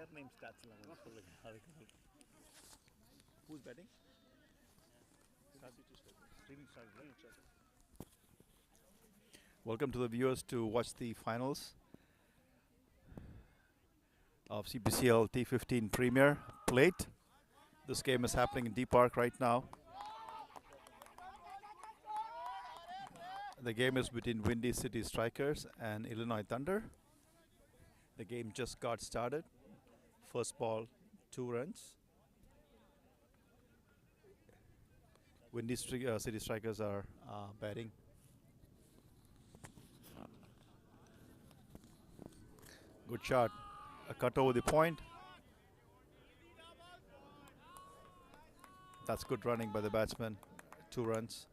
surname stats. Who's batting? Streaming started, right? Welcome to the viewers to watch the finals of CPCL T15 Premier Plate. This game is happening in D Park right now. The game is between Windy City Strikers and Illinois Thunder. The game just got started. First ball, 2 runs. Windy City Strikers are batting. Good shot. A cut over the point. That's good running by the batsman. 2 runs.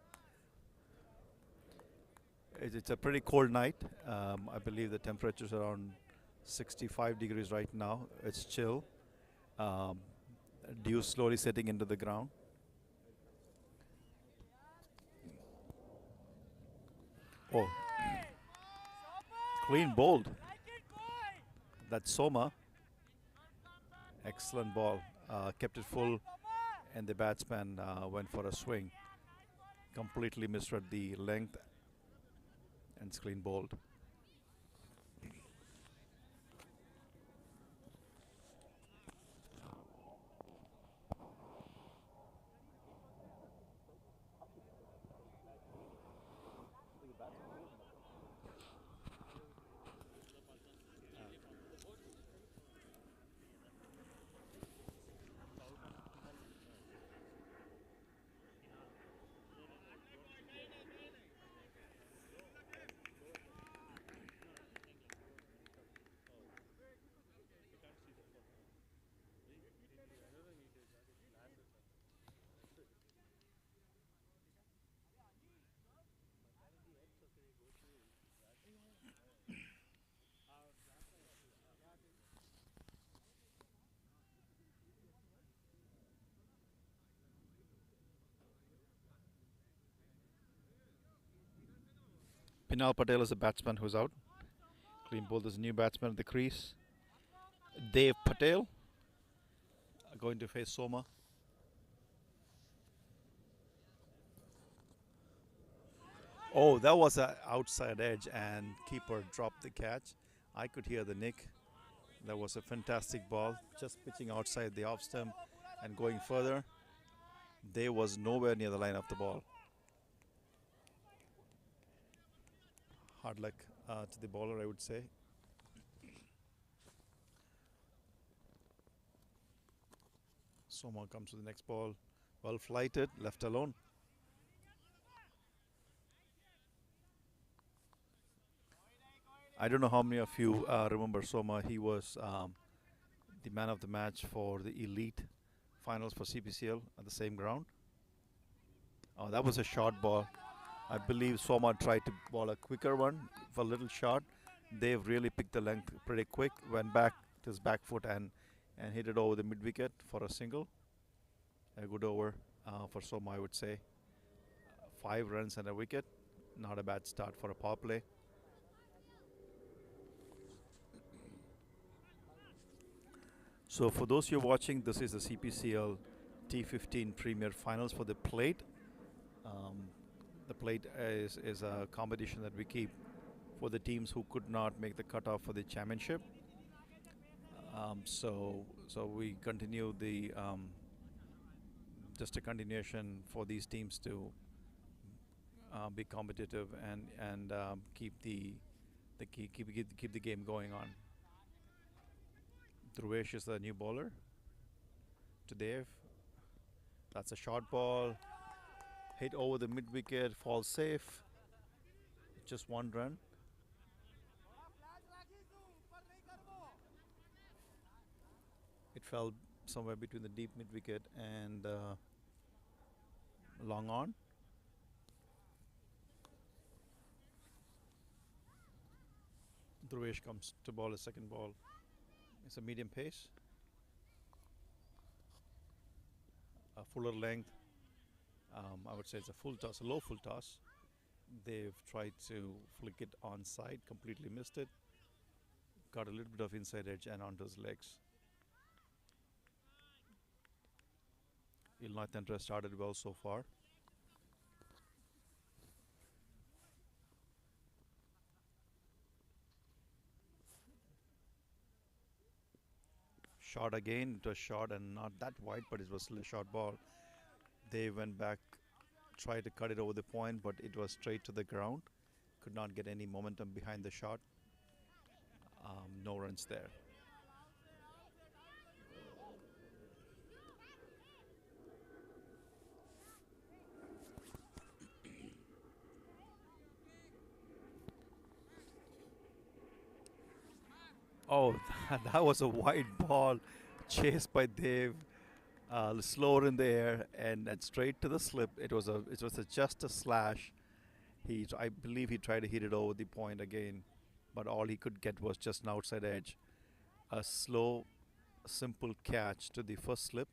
It's a pretty cold night. I believe the temperatures are around 65 degrees right now. It's chill. Dew slowly setting into the ground. Oh, clean bowled. That's Soma. Excellent ball. Kept it full, and the batsman went for a swing. Completely misread the length, and it's clean bowled. Pinal Patel is a batsman who's out. Clean ball. There's a new batsman at the crease. Dave Patel going to face Soma. Oh, that was an outside edge, and keeper dropped the catch. I could hear the nick. That was a fantastic ball. Just pitching outside the off stump and going further. They was nowhere near the line of the ball. Hard luck to the bowler, I would say. Soma comes to the next ball. Well flighted, left alone. I don't know how many of you remember Soma. He was the man of the match for the elite finals for CPCL at the same ground. Oh, that was a short ball. I believe Soma tried to bowl a quicker one for a little short. They've really picked the length pretty quick. Went back to his back foot and hit it over the mid wicket for a single. A good over for Soma, I would say. 5 runs and a wicket. Not a bad start for a power play. So for those you're watching, this is the CPCL T15 Premier Finals for the plate. The plate is a competition that we keep for the teams who could not make the cutoff for the championship. So we continue the just a continuation for these teams to be competitive and keep the game going on. Dhruvesh is the new bowler to Dev. That's a short ball. Hit over the mid wicket, falls safe. Just 1 run. It fell somewhere between the deep mid wicket and long on. Dhruvesh comes to bowl a second ball. It's a medium pace. A fuller length. I would say it's a full toss, a low full toss. They've tried to flick it on side, completely missed it. Got a little bit of inside edge and onto his legs. Illinois Tendra started well so far. Shot again. It was short and not that wide, but it was still a short ball. They went back, tried to cut it over the point, but it was straight to the ground. Could not get any momentum behind the shot. No runs there. Oh, that was a wide ball chased by Dave, slower in the air and straight to the slip. Just a slash. I believe he tried to hit it over the point again, but all he could get was just an outside edge. A slow, simple catch to the first slip,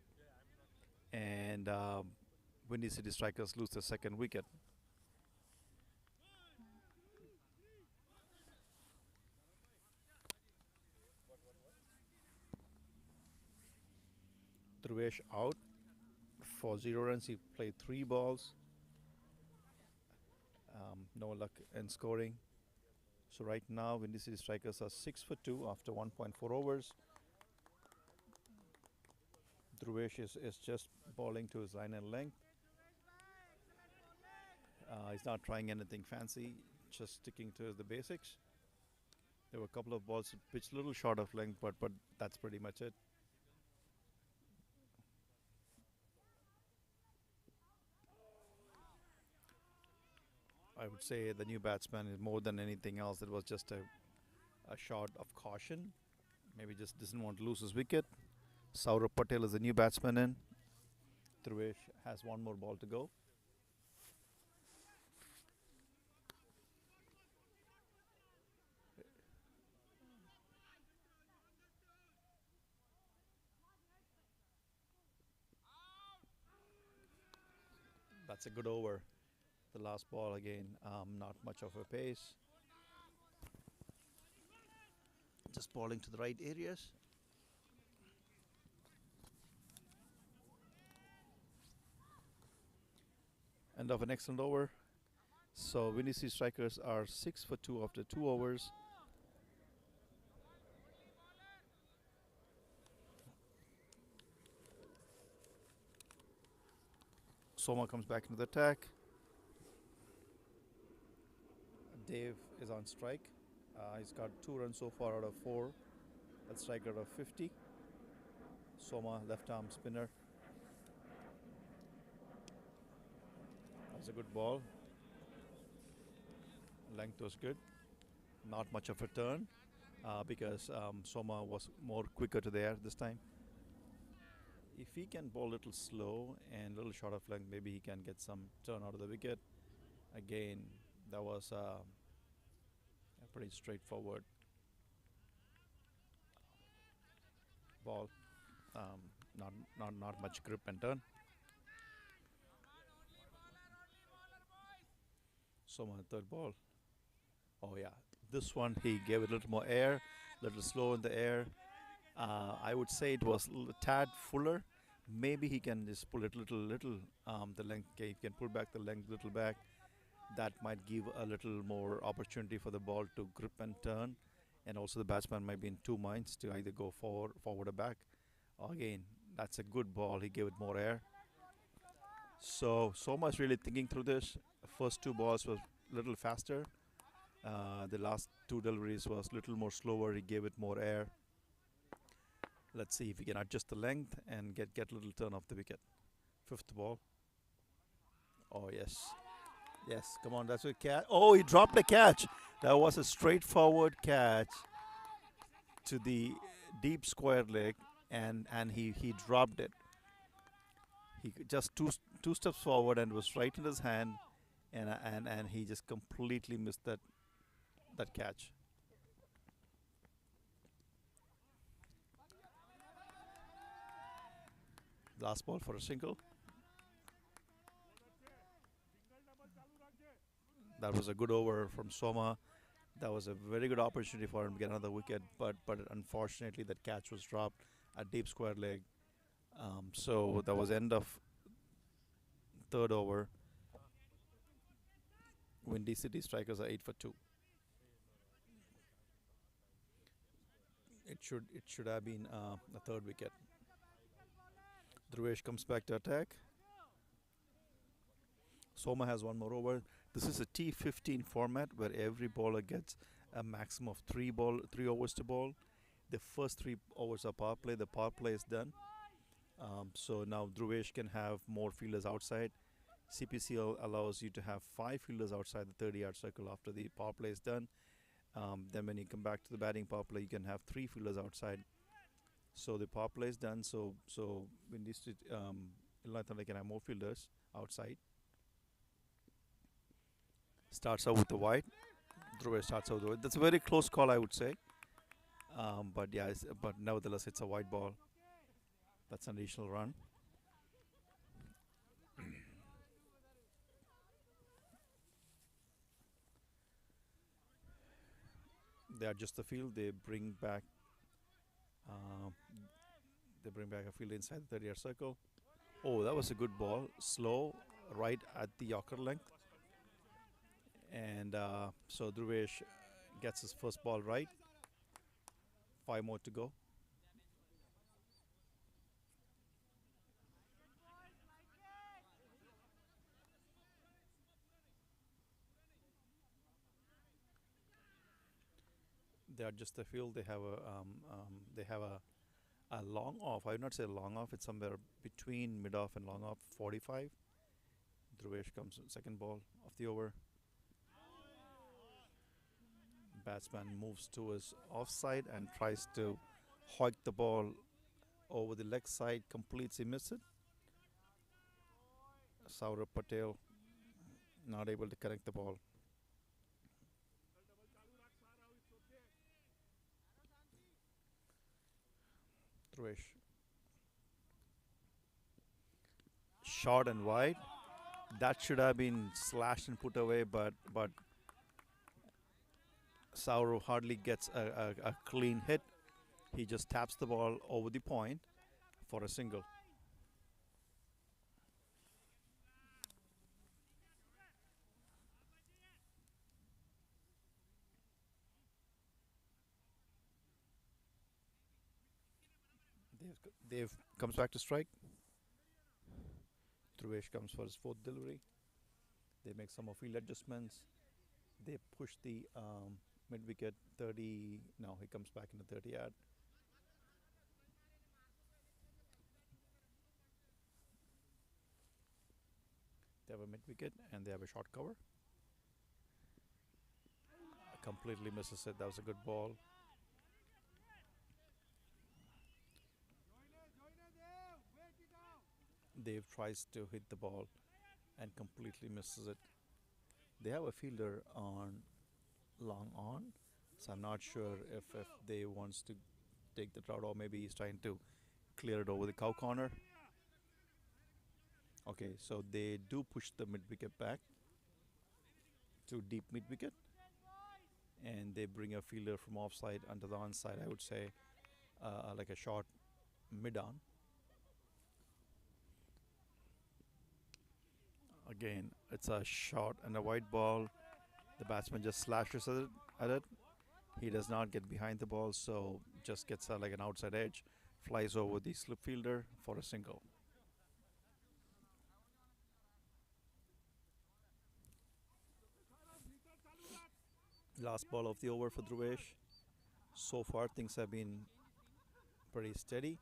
and Windy City Strikers lose the second wicket. Dhruvesh out for 0 runs. He played 3 balls. No luck in scoring. So right now, Windy City Strikers are 6 for 2 after 1.4 overs. Dhruvesh is just bowling to his line and length. He's not trying anything fancy, just sticking to the basics. There were a couple of balls pitched a little short of length, but that's pretty much it. I would say the new batsman is more than anything else. It was just a shot of caution. Maybe just doesn't want to lose his wicket. Saurabh Patel is the new batsman in. Dhruvesh has one more ball to go. That's a good over. The last ball again, not much of a pace. Just bowling to the right areas. End of an excellent over. So Windy City Strikers are 6 for 2 after 2 overs. Soma comes back into the attack. Dave is on strike. He's got 2 runs so far out of 4. That's strike out of 50. Soma, left arm spinner. That was a good ball. Length was good. Not much of a turn because Soma was more quicker to the air this time. If he can bowl a little slow and a little short of length, maybe he can get some turn out of the wicket. Again, that was a pretty straightforward ball. Not much grip and turn. Soma, third ball. Oh yeah, this one he gave it a little more air, a little slow in the air. I would say it was a tad fuller. Maybe he can just pull it little the length. He can pull back the length little back. That might give a little more opportunity for the ball to grip and turn, and also the batsman might be in 2 minds to either go forward or back. Again, that's a good ball. He gave it more air. So much really thinking through this. First 2 balls was a little faster. The last 2 deliveries was a little more slower. He gave it more air. Let's see if he can adjust the length and get a little turn off the wicket. Fifth ball. Oh yes, yes. Come on, that's a catch. Oh, he dropped the catch. That was a straightforward catch to the deep square leg, and he dropped it. He just two steps forward and was right in his hand, and he just completely missed that catch. Last ball for a single. That was a good over from Soma. That was a very good opportunity for him to get another wicket, but unfortunately that catch was dropped at deep square leg. So that was end of third over. Windy City Strikers are 8 for 2. It should have been a third wicket. Dhruvesh comes back to attack. Soma has one more over. This is a T15 format where every bowler gets a maximum of three overs to bowl. The first 3 overs are power play. The power play is done. So now Dhruvesh can have more fielders outside. CPCL allows you to have 5 fielders outside the 30-yard circle after the power play is done. Then when you come back to the batting power play, you can have 3 fielders outside. So the power play is done. So when this Illinois Thunder can have more fielders outside. Starts out with the wide. Dhruvesh starts out with the wide. That's a very close call, I would say. But yeah, but nevertheless, it's a wide ball. That's an additional run. They adjust the field. Um, they bring back a field inside the 30-yard circle. Oh, that was a good ball. Slow, right at the Yorker length. And so Dhruvesh gets his first ball right. 5 more to go. They adjust the field. They have a long off. I would not say long off. It's somewhere between mid off and long off. 45. Dhruvesh comes with second ball of the over. Batsman moves to his offside and tries to hoik the ball over the leg side. Completes. He misses it. Saurabh Patel not able to connect the ball. Dhruvesh. Short and wide. That should have been slashed and put away, but Saurabh hardly gets a clean hit. He just taps the ball over the point for a single. They've comes back to strike. Dhruvesh comes for his fourth delivery. They make some more field adjustments. They push the mid wicket 30. Now he comes back in the 30-yard. They have a mid wicket and they have a short cover. Completely misses it. That was a good ball. Dave tries to hit the ball and completely misses it. They have a fielder on long on, so I'm not sure if they wants to take the route or maybe he's trying to clear it over the cow corner. Okay, so they do push the mid wicket back to deep mid wicket, and they bring a fielder from offside onto the onside. I would say like a short mid on. Again, it's a short and a wide ball. The batsman just slashes at it. He does not get behind the ball, so just gets like an outside edge, flies over the slip fielder for a single. Last ball of the over for Dhruvesh. So far, things have been pretty steady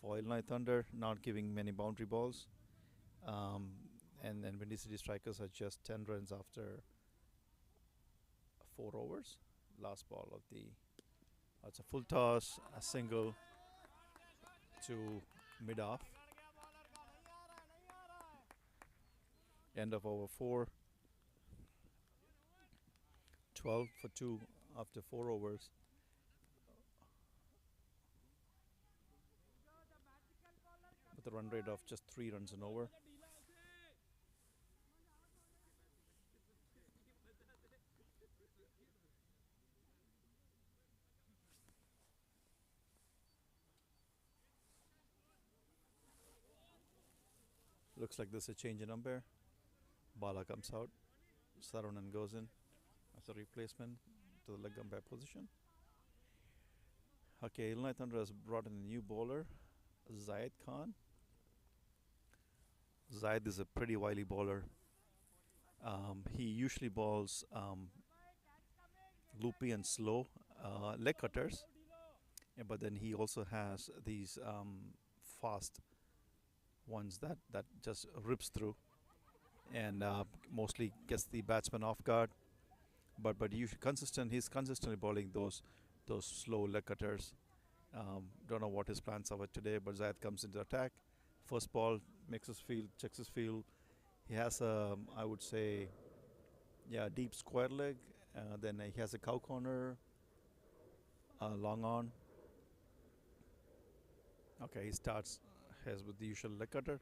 for Illinois Thunder, not giving many boundary balls. Um, and then Windy City Strikers are just 10 runs after 4 overs. Last ball of the it's a full toss, a single to mid off. End of over 4. 12 for 2 after 4 overs. With a run rate of just 3 runs an over. Looks like there's a change in umpire. Bala comes out. Sarunan goes in as a replacement to the leg umpire position. Okay, Illinois Thunder has brought in a new bowler, Zayed Khan. Zayed is a pretty wily bowler. He usually bowls loopy and slow leg cutters, but then he also has these fast ones that just rips through and mostly gets the batsman off guard. But usually consistent. He's consistently bowling those slow leg cutters. Don't know what his plans are today, but Zayed comes into attack. First ball, makes his field, checks his field. He has a, I would say, yeah, deep square leg. Then he has a cow corner, long on. Okay, he starts his with the usual leg cutter.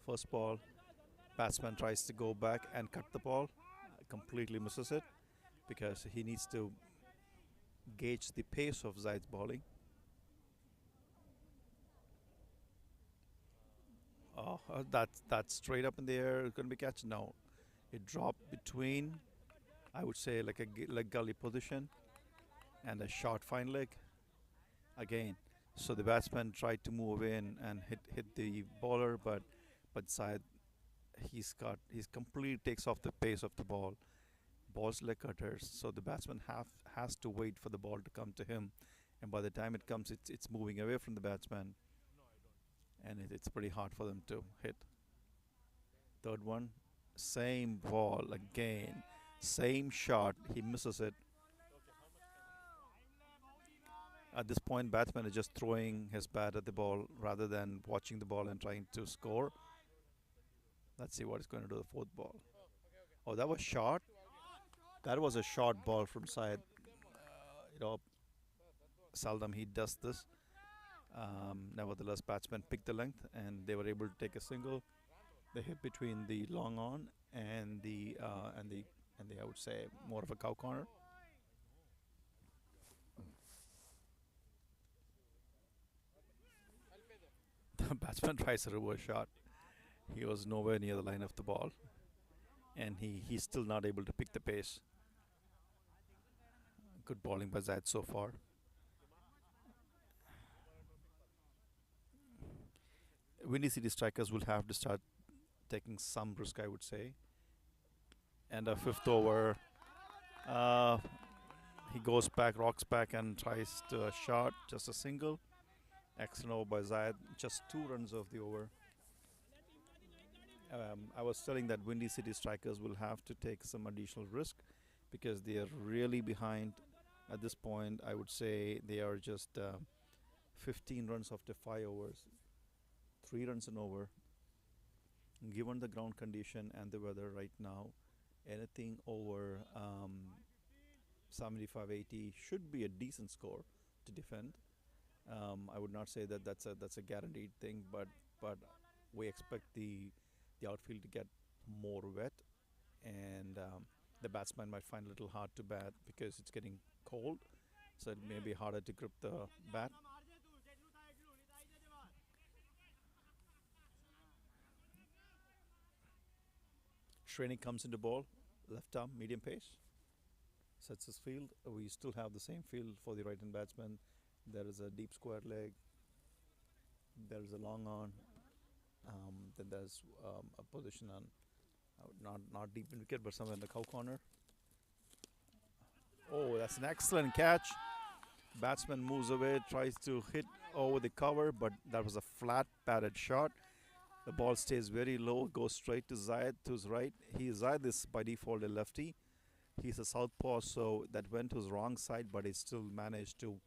First ball, batsman tries to go back and cut the ball, completely misses it because he needs to gauge the pace of Zayed's bowling. Oh, that's straight up in the air. It's going to be catch. No, it dropped between, I would say, like a leg gully position and a short fine leg again. So the batsman tried to move in and hit the bowler, but Syed he's completely takes off the pace of the ball. Balls leg cutters, so the batsman has to wait for the ball to come to him, and by the time it comes, it's moving away from the batsman, and it's pretty hard for them to hit. Third one, same ball again, same shot. He misses it. At this point, batsman is just throwing his bat at the ball rather than watching the ball and trying to score. Let's see what he's going to do the fourth ball. Oh, that was short. That was a short ball from Syed. Seldom he does this. Nevertheless, batsmen picked the length and they were able to take a single. They hit between the long on and the I would say more of a cow corner. The batsman tries a reverse shot. He was nowhere near the line of the ball, and he's still not able to pick the pace. Good bowling by Zayed so far. Windy City strikers will have to start taking some risk, I would say. And a fifth over, uh, he goes back, rocks back, and tries to a shot, just a single. Excellent over by Zayed, just 2 runs of the over. I was telling that Windy City strikers will have to take some additional risk because they are really behind at this point. I would say they are just 15 runs after 5 overs, 3 runs and over. Given the ground condition and the weather right now, anything over 75, 80 should be a decent score to defend. I would not say that that's a guaranteed thing, but we expect the outfield to get more wet, and the batsman might find it a little hard to bat because it's getting cold, so it may be harder to grip the bat. Training comes into ball, left arm, medium pace, sets his field. We still have the same field for the right hand batsman. There is a deep square leg, there is a long on, then there's a position on not deep in wicket but somewhere in the cow corner. Oh, that's an excellent catch. Batsman moves away, tries to hit over the cover, but that was a flat batted shot. The ball stays very low, goes straight to Zayed to his right. Zayed is by default a lefty. He's a southpaw, so that went to his wrong side, but he still managed to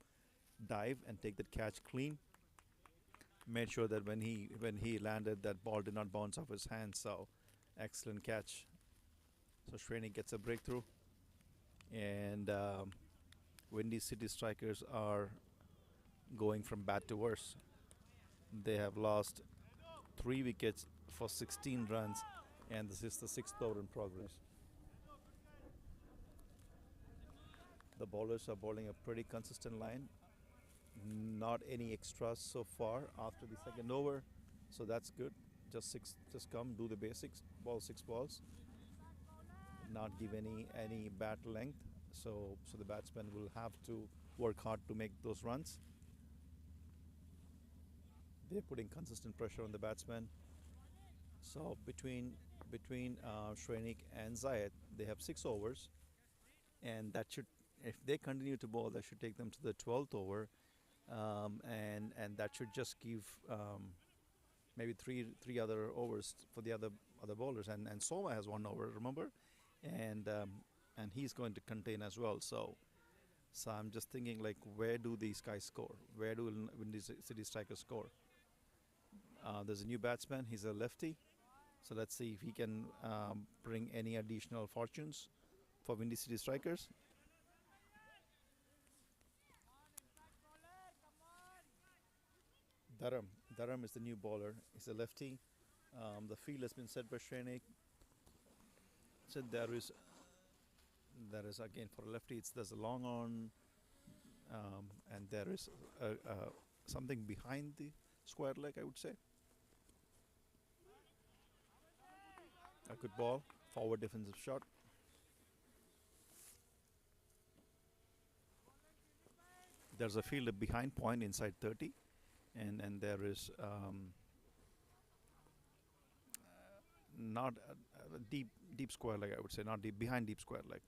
dive and take that catch clean. Made sure that when he landed, that ball did not bounce off his hands. So, excellent catch. So Shreni gets a breakthrough, and Windy City strikers are going from bad to worse. They have lost 3 wickets for 16 runs, and this is the 6th over in progress. The bowlers are bowling a pretty consistent line. Not any extras so far after the second over, so that's good. just come, do the basics, ball 6 balls, not give any bat length. So the batsman will have to work hard to make those runs. They're putting consistent pressure on the batsman. So between Shrenik and Zayed, they have 6 overs, and that should, if they continue to bowl, that should take them to the 12th over, and that should just give maybe three other overs for the other bowlers. And Soma has 1 over, remember, and he's going to contain as well. So I'm just thinking, like, where do these guys score? Where do Windy City Strikers score? There's a new batsman. He's a lefty. So let's see if he can bring any additional fortunes for Windy City Strikers. Dharam is the new bowler. He's a lefty. The field has been set by Shrenik. So there is again for a lefty. There's a long on, and there is something behind the square leg, I would say. A good ball, forward defensive shot. There's a field behind point inside 30, and there is not a deep square leg, I would say, not deep, behind deep square leg.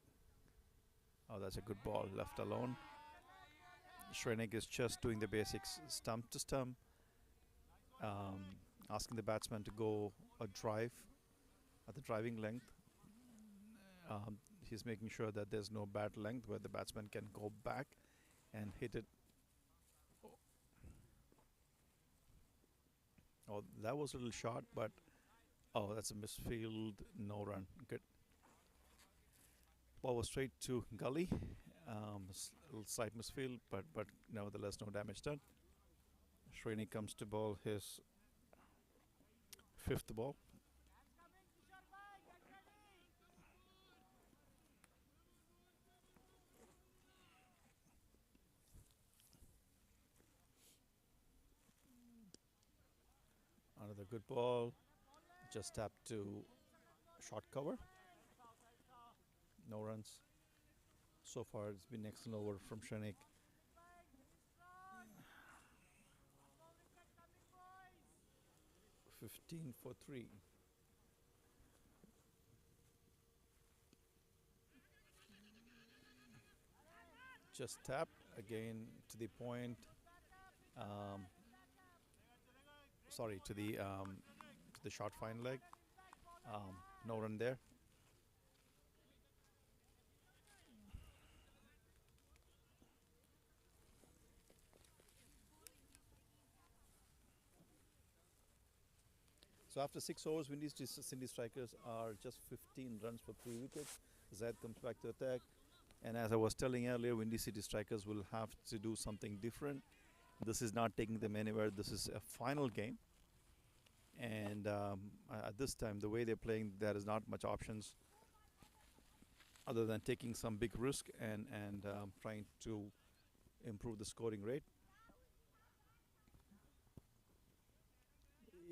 Oh, that's a good ball, left alone. Shrenik is just doing the basics, stump to stump, asking the batsman to go a drive at the driving length. He's making sure that there's no bad length where the batsman can go back and hit it. Oh, that was a little short, but oh, that's a misfield, no run. Good. Ball was straight to gully. Little slight misfield, but nevertheless no damage done. Srini comes to bowl his 5th ball. Another good ball. Just tapped to short cover. No runs. So far, it's been excellent over from Shrenik. $15 for 3. Just tapped again to the point. Sorry, to the short fine leg. No run there. So after 6 overs, Windy City Strikers are just 15 runs for 3 wickets. Zaid comes back to attack. And as I was telling earlier, Windy City Strikers will have to do something different. This is not taking them anywhere. This is a final game. And at this time, the way they're playing, there is not much options other than taking some big risk and trying to improve the scoring rate.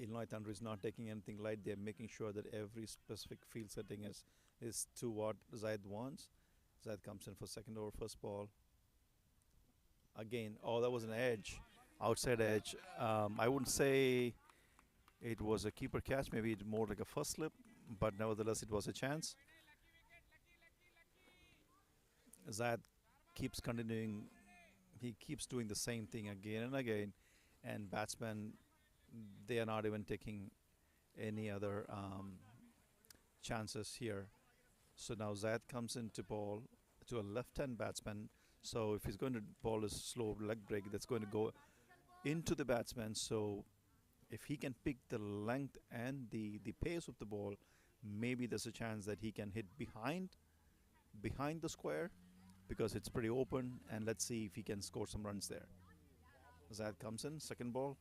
Illinois Thunder is not taking anything light. They're making sure that every specific field setting is to what Zaid wants. Zaid comes in for 2nd over, 1st ball. Again, oh, that was an edge, outside edge. I wouldn't say it was a keeper catch. Maybe it's more like a first slip, but nevertheless, it was a chance. Zaid keeps continuing. He keeps doing the same thing again and again, and batsmen, they are not even taking any other chances here. So now Zaid comes into ball to a left-hand batsman. So if he's going to bowl a slow leg break, that's going to go into the batsman. So if he can pick the length and the pace of the ball, maybe there's a chance that he can hit behind the square, because it's pretty open. And let's see if he can score some runs there. Zaid comes in, 2nd ball.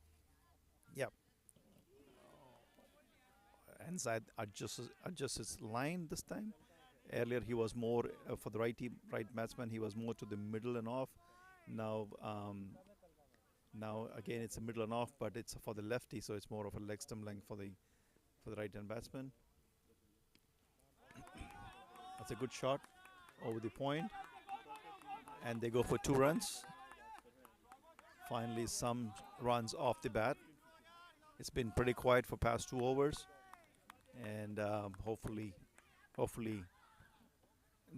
Yep. And Zaid adjusts his line this time. Earlier he was more for the right batsman. He was more to the middle and off. Now again it's a middle and off, but it's for the lefty, so it's more of a leg stump length for the for the right-hand batsman. That's a good shot over the point, and they go for 2 runs. Finally, some runs off the bat. It's been pretty quiet for past 2 overs, and hopefully,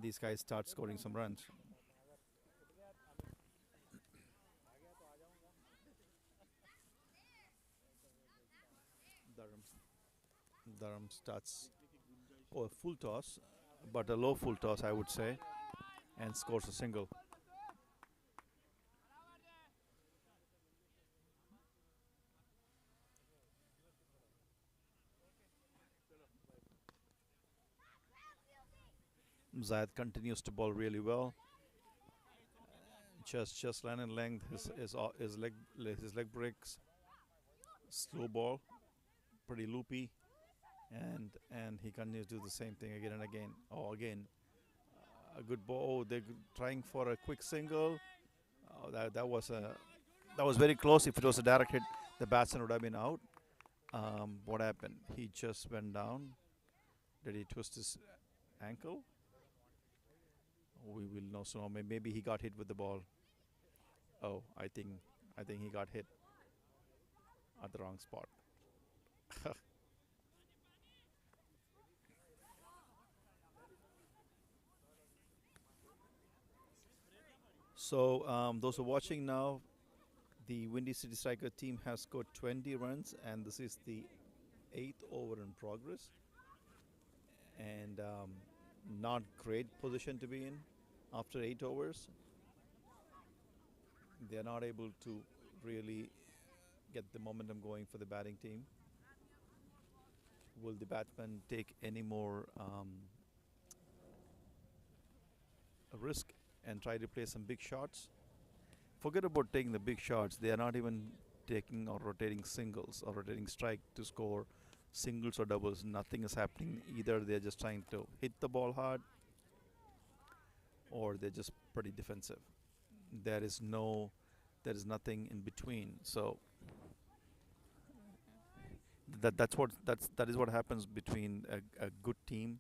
these guys start scoring some runs. Durham, Durham starts a full toss, but a low full toss, I would say, and scores a single. Zayed continues to bowl really well. Just line and length. His leg breaks. Slow ball, pretty loopy, and he continues to do the same thing again and again. Oh, again, a good ball. Oh, they're trying for a quick single. Oh, that was very close. If it was a direct hit, the batsman would have been out. What happened? He just went down. Did he twist his ankle? We will know soon. Maybe he got hit with the ball. Oh, I think he got hit at the wrong spot. So those who are watching now, the Windy City Striker team has scored 20 runs, and this is the 8th over in progress. And not great position to be in after 8 overs. They are not able to really get the momentum going for the batting team. Will the batsman take any more risk and try to play some big shots? Forget about taking the big shots. They are not even taking or rotating singles or rotating strike to score singles or doubles. Nothing is happening. Either they're just trying to hit the ball hard, or they're just pretty defensive. There is nothing in between. So that is what happens between a good team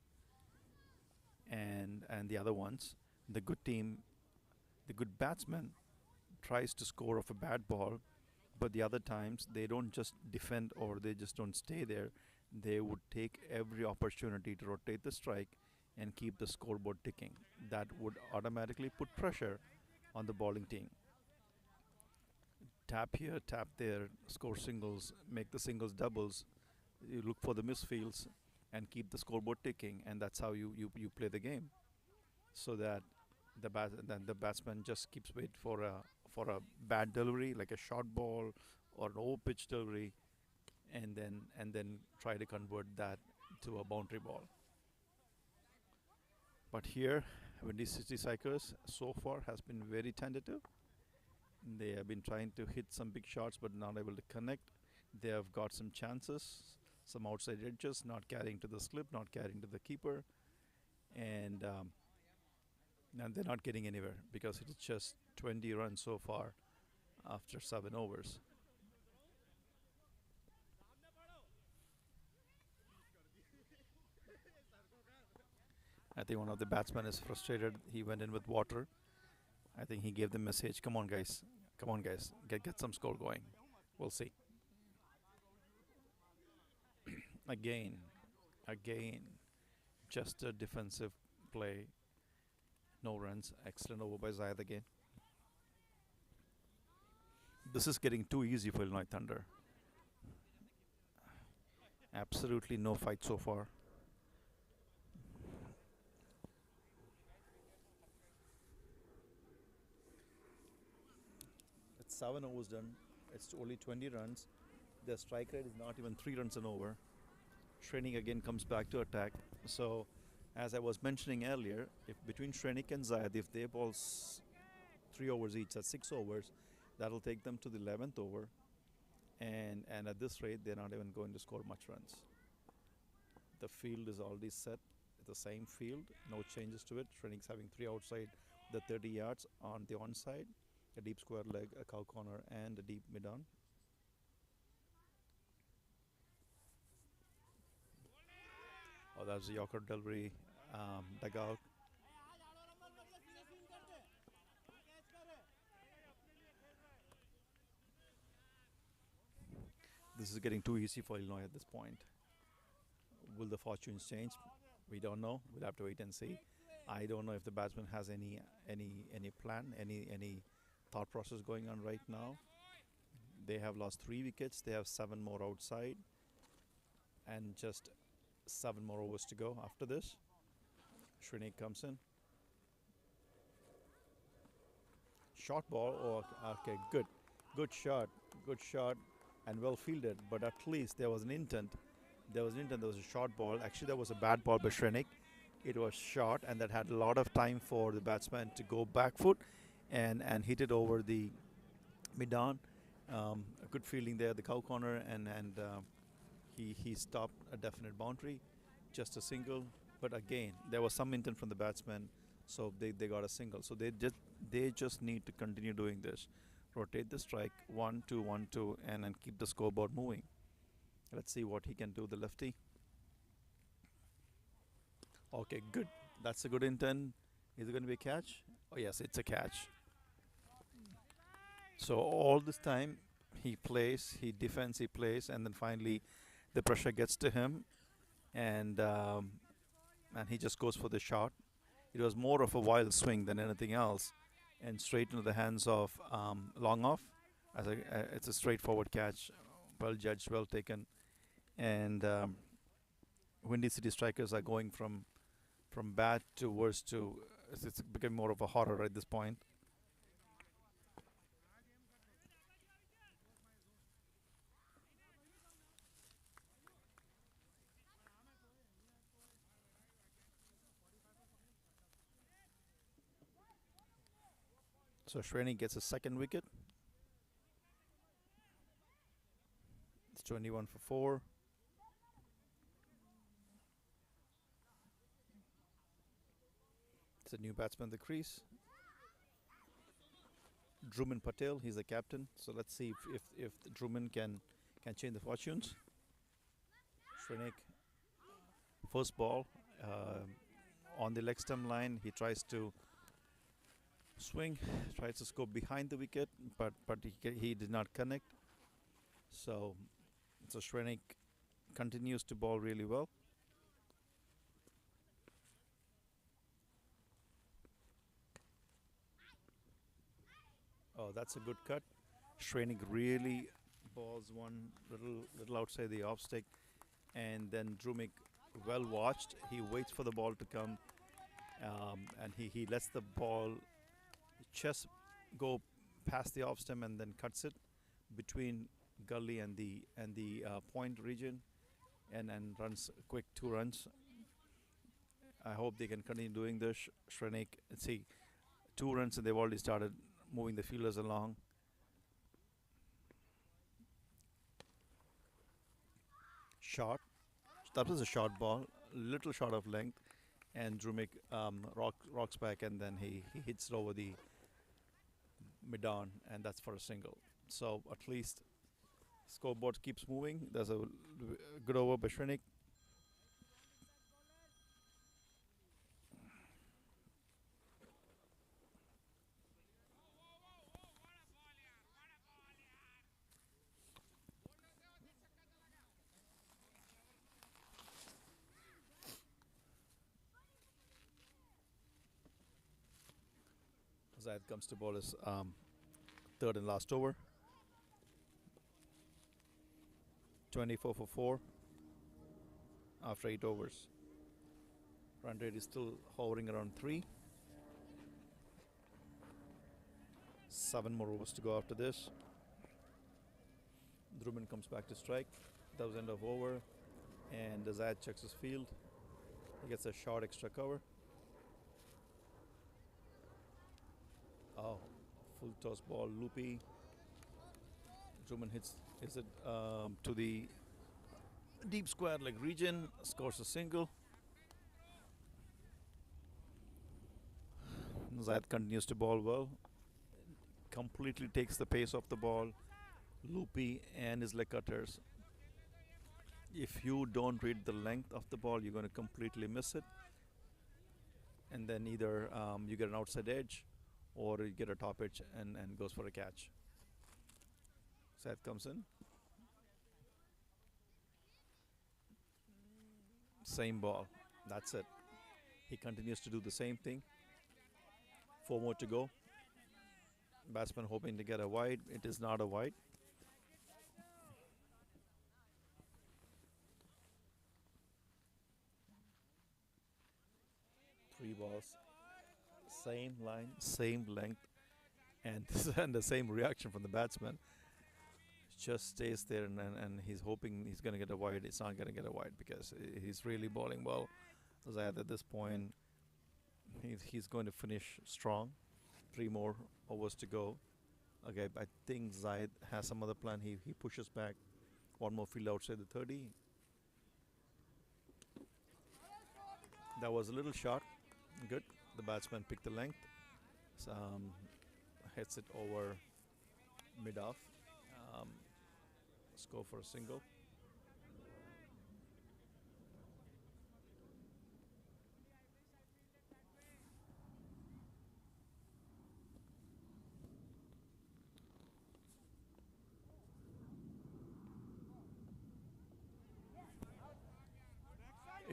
and the other ones. The good team, the good batsman tries to score off a bad ball, but the other times they don't just defend or they just don't stay there. They would take every opportunity to rotate the strike and keep the scoreboard ticking. That would automatically put pressure on the bowling team. Tap here, tap there, score singles, make the singles doubles. You look for the misfields and keep the scoreboard ticking, and that's how you play the game. So that then the batsman just keeps wait for a bad delivery like a short ball or an over pitch delivery, and then try to convert that to a boundary ball. But here, Windy City Cycles so far has been very tentative. They have been trying to hit some big shots but not able to connect. They have got some chances, some outside edges, not carrying to the slip, not carrying to the keeper, and they're not getting anywhere because it is just 20 runs so far after 7 overs. I think one of the batsmen is frustrated. He went in with water. I think he gave the message, come on guys, get some score going. We'll see. Again, again, just a defensive play. No runs. Excellent over by Zayed again. This is getting too easy for Illinois Thunder. Absolutely no fight so far. It's 7 overs done. It's only 20 runs. The strike rate is not even 3 runs an over. Shrenik again comes back to attack. So, as I was mentioning earlier, if between Shrenik and Zayed, if they bowl 3 overs each, that's 6 overs, that'll take them to the 11th over. And at this rate, they're not even going to score much runs. The field is already set. It's the same field, no changes to it. Shrenik's having 3 outside the 30 yards on the onside, a deep square leg, a cow corner, and a deep mid on. That's the Yorker delivery dugout. This is getting too easy for Illinois at this point. Will the fortunes change? We don't know. We'll have to wait and see. I don't know if the batsman has any plan, any thought process going on right now. They have lost 3 wickets. They have 7 more outside, and just 7 more overs to go after this. Shrinick comes in. Short ball. Oh, okay, good shot, and well fielded. But at least there was an intent. There was an intent. There was a short ball. Actually, that was a bad ball by Shrinick. It was short, and that had a lot of time for the batsman to go back foot and hit it over the mid on. A good fielding there, the cow corner, and he stopped a definite boundary, just a single. But again, there was some intent from the batsman, so they got a single. So they just need to continue doing this. Rotate the strike, 1-2, 1-2, and keep the scoreboard moving. Let's see what he can do, the lefty. Okay, good. That's a good intent. Is it going to be a catch? Oh yes, it's a catch. So all this time he plays, he defends, he plays, and then finally the pressure gets to him, and he just goes for the shot. It was more of a wild swing than anything else, and straight into the hands of long off. It's a straightforward catch, well judged, well taken, and Windy City Strikers are going from bad to worse to it's becoming more of a horror at this point. So Shreni gets a second wicket. It's 21 for 4. It's a new batsman in the crease. Druman Patel, he's the captain. So let's see if Druman can change the fortunes. Shrenik, first ball on the leg stump line. He tries to swing, tries to scope behind the wicket, but he did not connect. So Shrenik continues to bowl really well. Oh, that's a good cut. Shrenik really balls one little outside the off stick, and then Drumik, well watched. He waits for the ball to come, and he lets the ball just go past the off stem and then cuts it between gully and the point region, and runs quick 2 runs. I hope they can continue doing this. Shrenik, see, 2 runs and they've already started moving the fielders along. Shot. That was a short ball, little short of length, and Drumik rocks back, and then he hits it over the mid-on, and that's for a single. So at least scoreboard keeps moving. There's a good over by Shrenik. Zayed comes to bowl his third and last over. 24 for 4 after 8 overs. Run rate is still hovering around 3. 7 more overs to go after this. Druman comes back to strike. That was end of over, and Zayed checks his field. He gets a short extra cover. Oh, full toss ball, loopy. Druman hits it to the deep square leg region, scores a single. Zayed continues to bowl well. Completely takes the pace off the ball. Loopy and his leg cutters. If you don't read the length of the ball, you're going to completely miss it, and then either you get an outside edge, or you get a top edge and goes for a catch. Seth comes in, same ball. That's it. He continues to do the same thing. 4 more to go. Batsman hoping to get a wide. It is not a wide. Three balls, same line, same length, and and the same reaction from the batsman. Just stays there, and he's hoping he's going to get a wide. It's not going to get a wide because he's really bowling well. Zayed at this point, he's going to finish strong. 3 more overs to go. Okay, I think Zayed has some other plan. He pushes back one more field outside the 30. That was a little short. Good. The batsman picked the length. Hits it over mid off. Um, let's go for a single.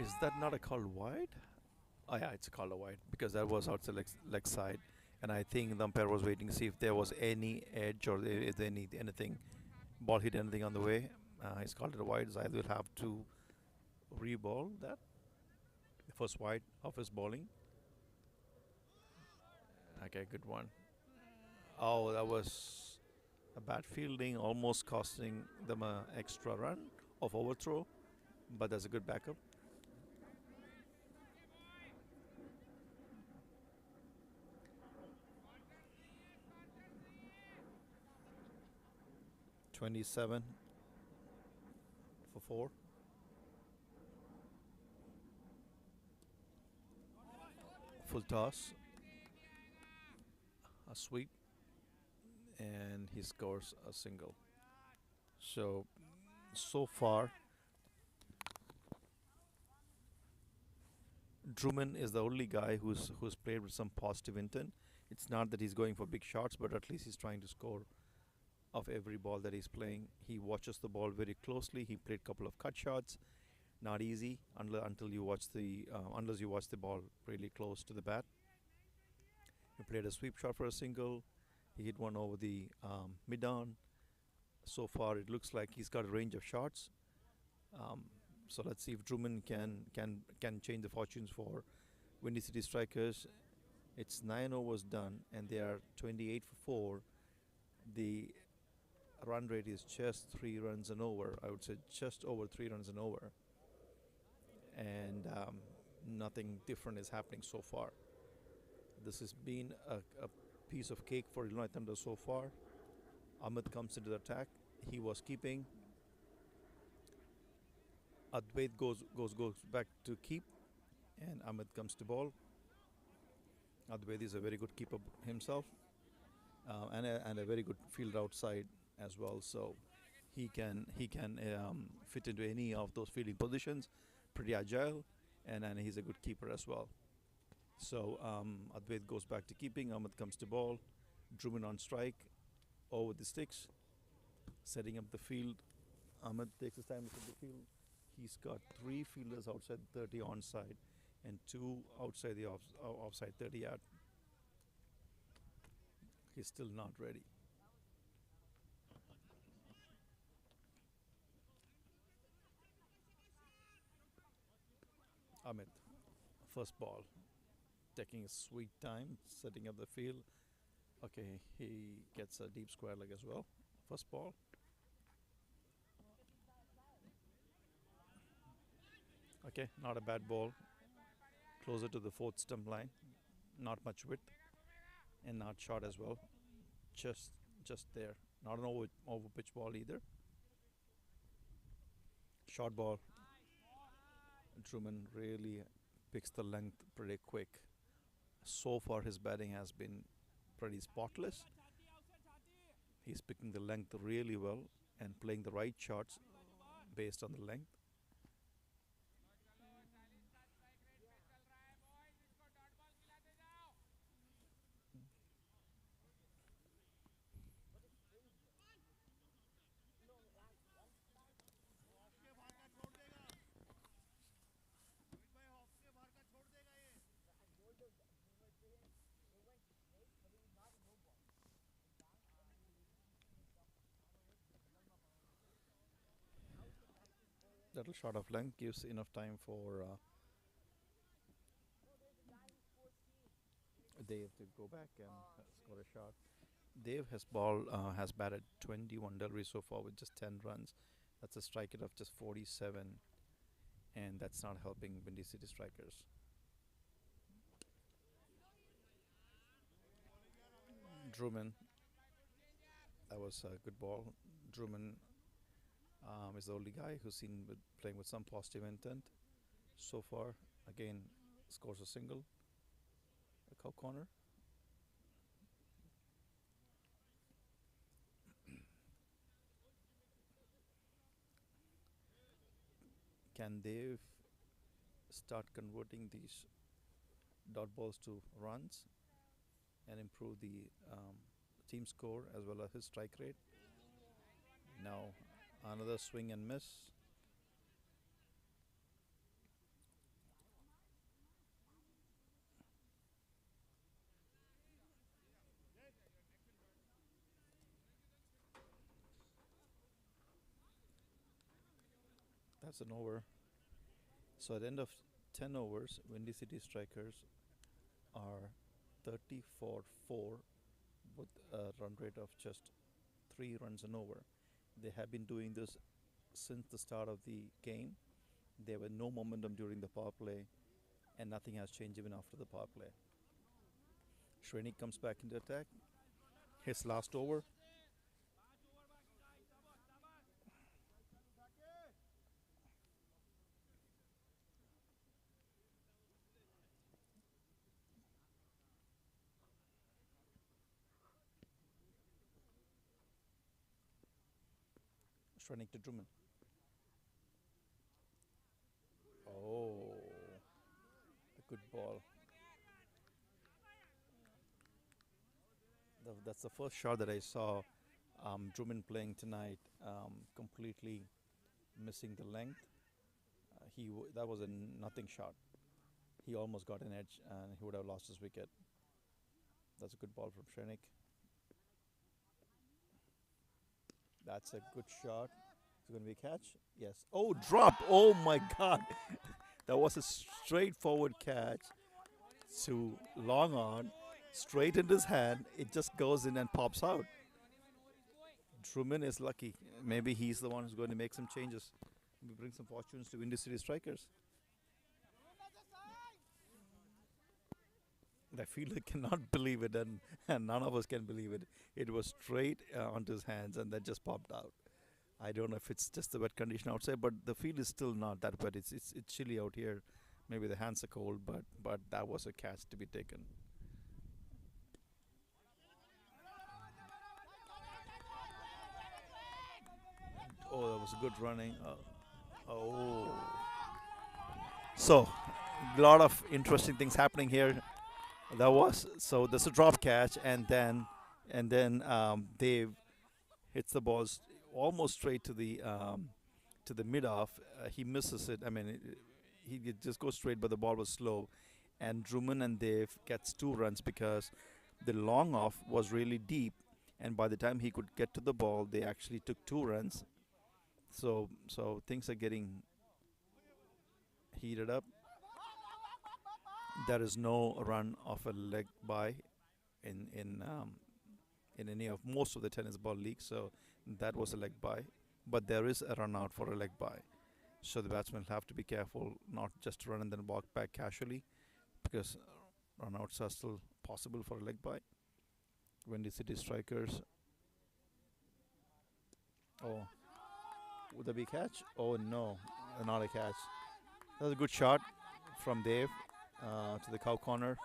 Is that not a call wide? Oh yeah, it's a call wide because that was outside leg side, and I think the umpire was waiting to see if there was any edge or if there anything ball hit anything on the way. He's called it a wide. Zaid will have to re-ball that. The first wide of his bowling. Okay, good one. Oh, that was a bad fielding, almost costing them an extra run of overthrow, but that's a good backup. 27 for 4. Full toss, a sweep, and he scores a single. So far, Drummond is the only guy who's played with some positive intent. It's not that he's going for big shots, but at least he's trying to score of every ball that he's playing. He watches the ball very closely. He played a couple of cut shots. Not easy until you watch the unless you watch the ball really close to the bat. He played a sweep shot for a single. He hit one over the mid on. So far, it looks like he's got a range of shots. Um, so let's see if Drummond can change the fortunes for Windy City Strikers. It's 9 overs done, and they are 28 for 4. The run rate is just 3 runs and over. I would say just over 3 runs and over, and nothing different is happening so far. This has been a piece of cake for Illinois Thunder so far. Ahmed comes into the attack. He was keeping. Advait goes back to keep, and Ahmed comes to ball. Advait is a very good keeper himself, and a very good fielder outside as well. So he can fit into any of those fielding positions. Pretty agile, and he's a good keeper as well. So Advait goes back to keeping. Ahmed comes to ball. Drummond on strike over the sticks, setting up the field. Ahmed takes his time to set the field. He's got 3 fielders outside 30 onside and 2 outside the offside 30 yard. He's still not ready. Ahmed, first ball, taking his sweet time, setting up the field. Okay, he gets a deep square leg as well. First ball. Okay, not a bad ball. Closer to the fourth stump line. Not much width and not short as well. Just just there. Not an over pitch ball either. Short ball. Truman really picks the length pretty quick. So far, his batting has been pretty spotless. He's picking the length really well and playing the right shots based on the length. Little shot of length gives enough time for Dave to go back and score a shot. Dave has batted 21 deliveries so far with just 10 runs. That's a strike rate of just 47, and that's not helping Windy City Strikers. Drummond, that was a good ball. Drummond is the only guy who's seen with playing with some positive intent so far. Again, scores a single, a cow corner. Can Dave start converting these dot balls to runs and improve the team score as well as his strike rate? Now, another swing and miss. That's an over. So at the end of 10 overs, Windy City Strikers are 30 for 4 with a run rate of just 3 runs an over. They have been doing this since the start of the game. There were no momentum during the power play, and nothing has changed even after the power play. Shrenik comes back into attack. His last over. Shrenik to Drummond. Oh, a good ball. That's the first shot that I saw Drummond playing tonight, completely missing the length. That was a nothing shot. He almost got an edge, and he would have lost his wicket. That's a good ball from Shrenik. That's a good shot. Is it going to be a catch? Yes. Oh, drop! Oh my God! That was a straightforward catch to long on, straight in his hand. It just goes in and pops out. Truman is lucky. Maybe he's the one who's going to make some changes. Maybe bring some fortunes to Windy City Strikers. The fielder cannot believe it, and none of us can believe it. It was straight onto his hands, and that just popped out. I don't know if it's just the wet condition outside, but the field is still not that wet. It's chilly out here. Maybe the hands are cold, but that was a catch to be taken. Oh, that was good running. Oh, so a lot of interesting things happening here. That was so. There's a drop catch, and then Dave hits the ball almost straight to the mid off. He misses it. I mean, he just goes straight, but the ball was slow. And Drummond and Dave gets 2 runs because the long off was really deep, and by the time he could get to the ball, they actually took 2 runs. So things are getting heated up. There is no run of a leg by in any of most of the tennis ball leagues. So that was a leg by, but there is a run out for a leg by. So the batsmen have to be careful not just to run and then walk back casually because run outs are still possible for a leg by. Windy City Strikers. Oh, would there be a catch? Oh no, not a catch. That was a good shot from Dave to the cow corner.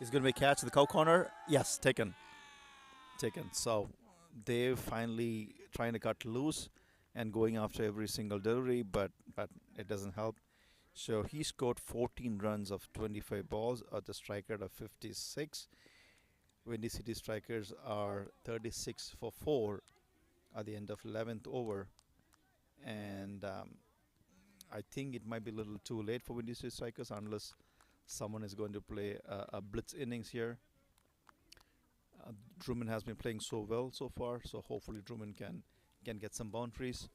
He's going to be a catch to the cow corner. Yes, taken. Taken. So Dave finally trying to cut loose and going after every single delivery, but it doesn't help. So he scored 14 runs of 25 balls at the strike rate of 56. Windy City Strikers are 36 for 4 at the end of 11th over, and I think it might be a little too late for Windy City Strikers unless someone is going to play a blitz innings here. Drummond has been playing so well so far, so hopefully Drummond can get some boundaries.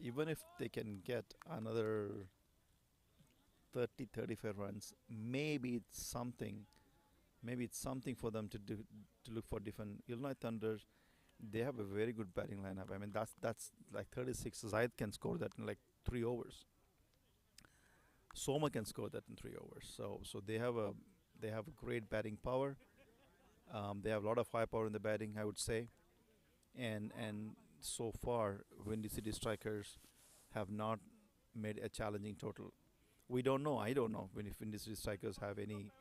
Even if they can get another 30-35 runs, maybe it's something for them to do, to look for different. Illinois Thunder, they have a very good batting lineup. I mean, that's like 36. Zaid can score that in like 3 overs. Soma can score that in 3 overs. So they have a great batting power. They have a lot of firepower in the batting, I would say, and so far, Windy City Strikers have not made a challenging total. We don't know. I don't know if Windy City Strikers have any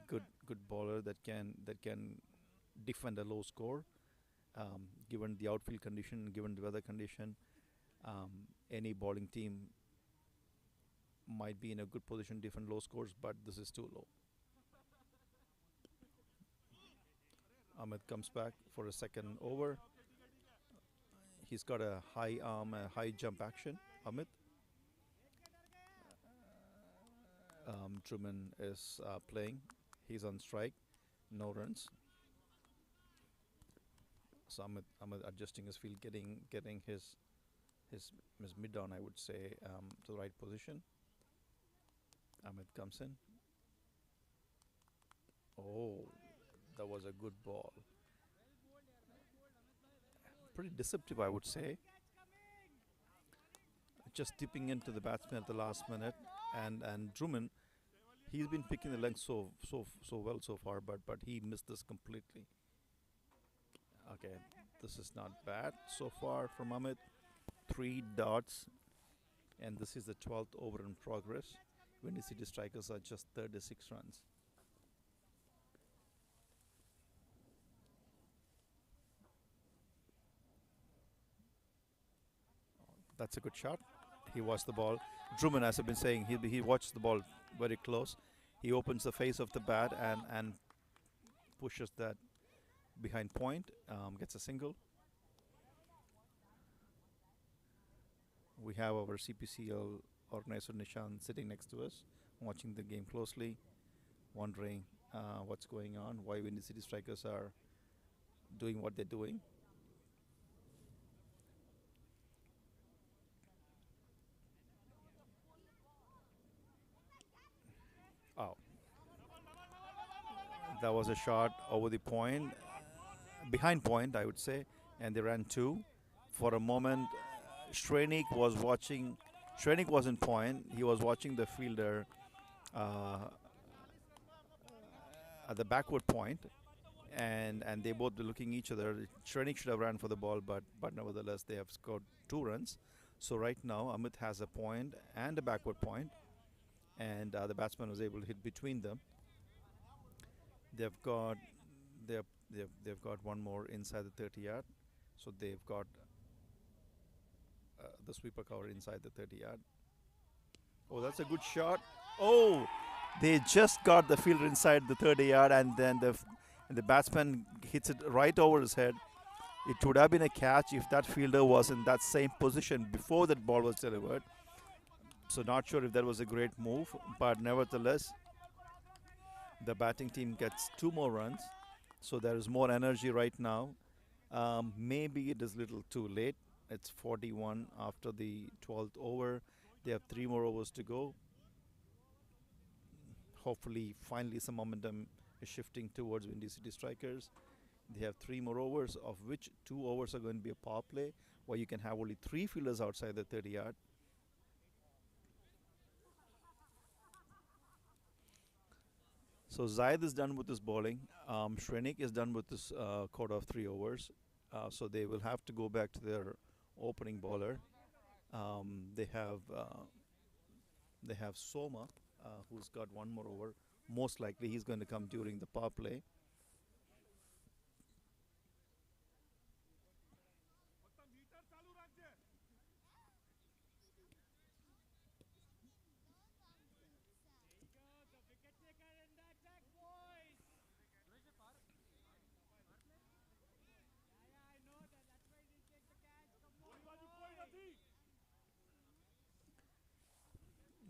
good bowler that can defend a low score. Given the outfield condition, given the weather condition, any bowling team might be in a good position, defend low scores, but this is too low. Ahmed comes back for a second over. He's got a high arm, a high jump action. Ahmed. Truman is playing. He's on strike. No runs. So Ahmed adjusting his field, getting his mid on, I would say, to the right position. Ahmed comes in. Oh, that was a good ball. Pretty deceptive, I would say. Just dipping into the batsman at the last minute, and Drummond, he's been picking the length so well so far, but he missed this completely. Okay, this is not bad so far from Ahmed. 3 dots, and this is the 12th over in progress. Windy City Strikers are just 36 runs. That's a good shot. He watched the ball. Drummond, as I've been saying, he watched the ball very close. He opens the face of the bat and pushes that behind point, gets a single. We have our CPCL organizer Nishan sitting next to us, watching the game closely, wondering what's going on, why Windy City Strikers are doing what they're doing. Oh, that was a shot over the point, behind point, I would say, and they ran two. For a moment, Shrenik was watching. Shrenik was in point. He was watching the fielder uh, at the backward point, and they both were looking each other. Shrenik should have ran for the ball, but nevertheless they have scored 2 runs. So right now Amit has a point and a backward point, and the batsman was able to hit between them. They've got they've got one more inside the 30 yard, so they've got the sweeper cover inside the 30 yard. Oh, that's a good shot. Oh, they just got the fielder inside the 30 yard, and then the batsman hits it right over his head. It would have been a catch if that fielder was in that same position before that ball was delivered. So not sure if that was a great move, but nevertheless, the batting team gets 2 more runs. So there is more energy right now. Maybe it is a little too late. It's 41 after the 12th over. They have 3 more overs to go. Hopefully, finally, some momentum is shifting towards Windy City Strikers. They have 3 more overs, of which 2 overs are going to be a power play, where you can have only 3 fielders outside the 30 yard. So Zaid is done with his bowling. Shrenik is done with this quarter of 3 overs. So they will have to go back to their opening bowler. Um, they have uh, they have Soma, who's got 1 more over. Most likely, he's going to come during the power play.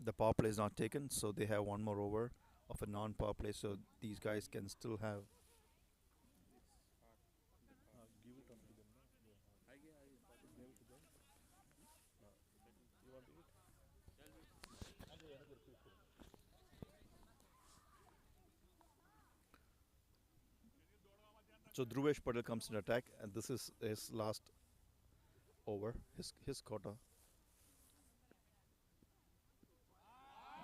The power play is not taken, so they have one more over of a non-power play. So these guys can still have. So Dhruvesh Patel comes in attack, and this is his last over, his quota.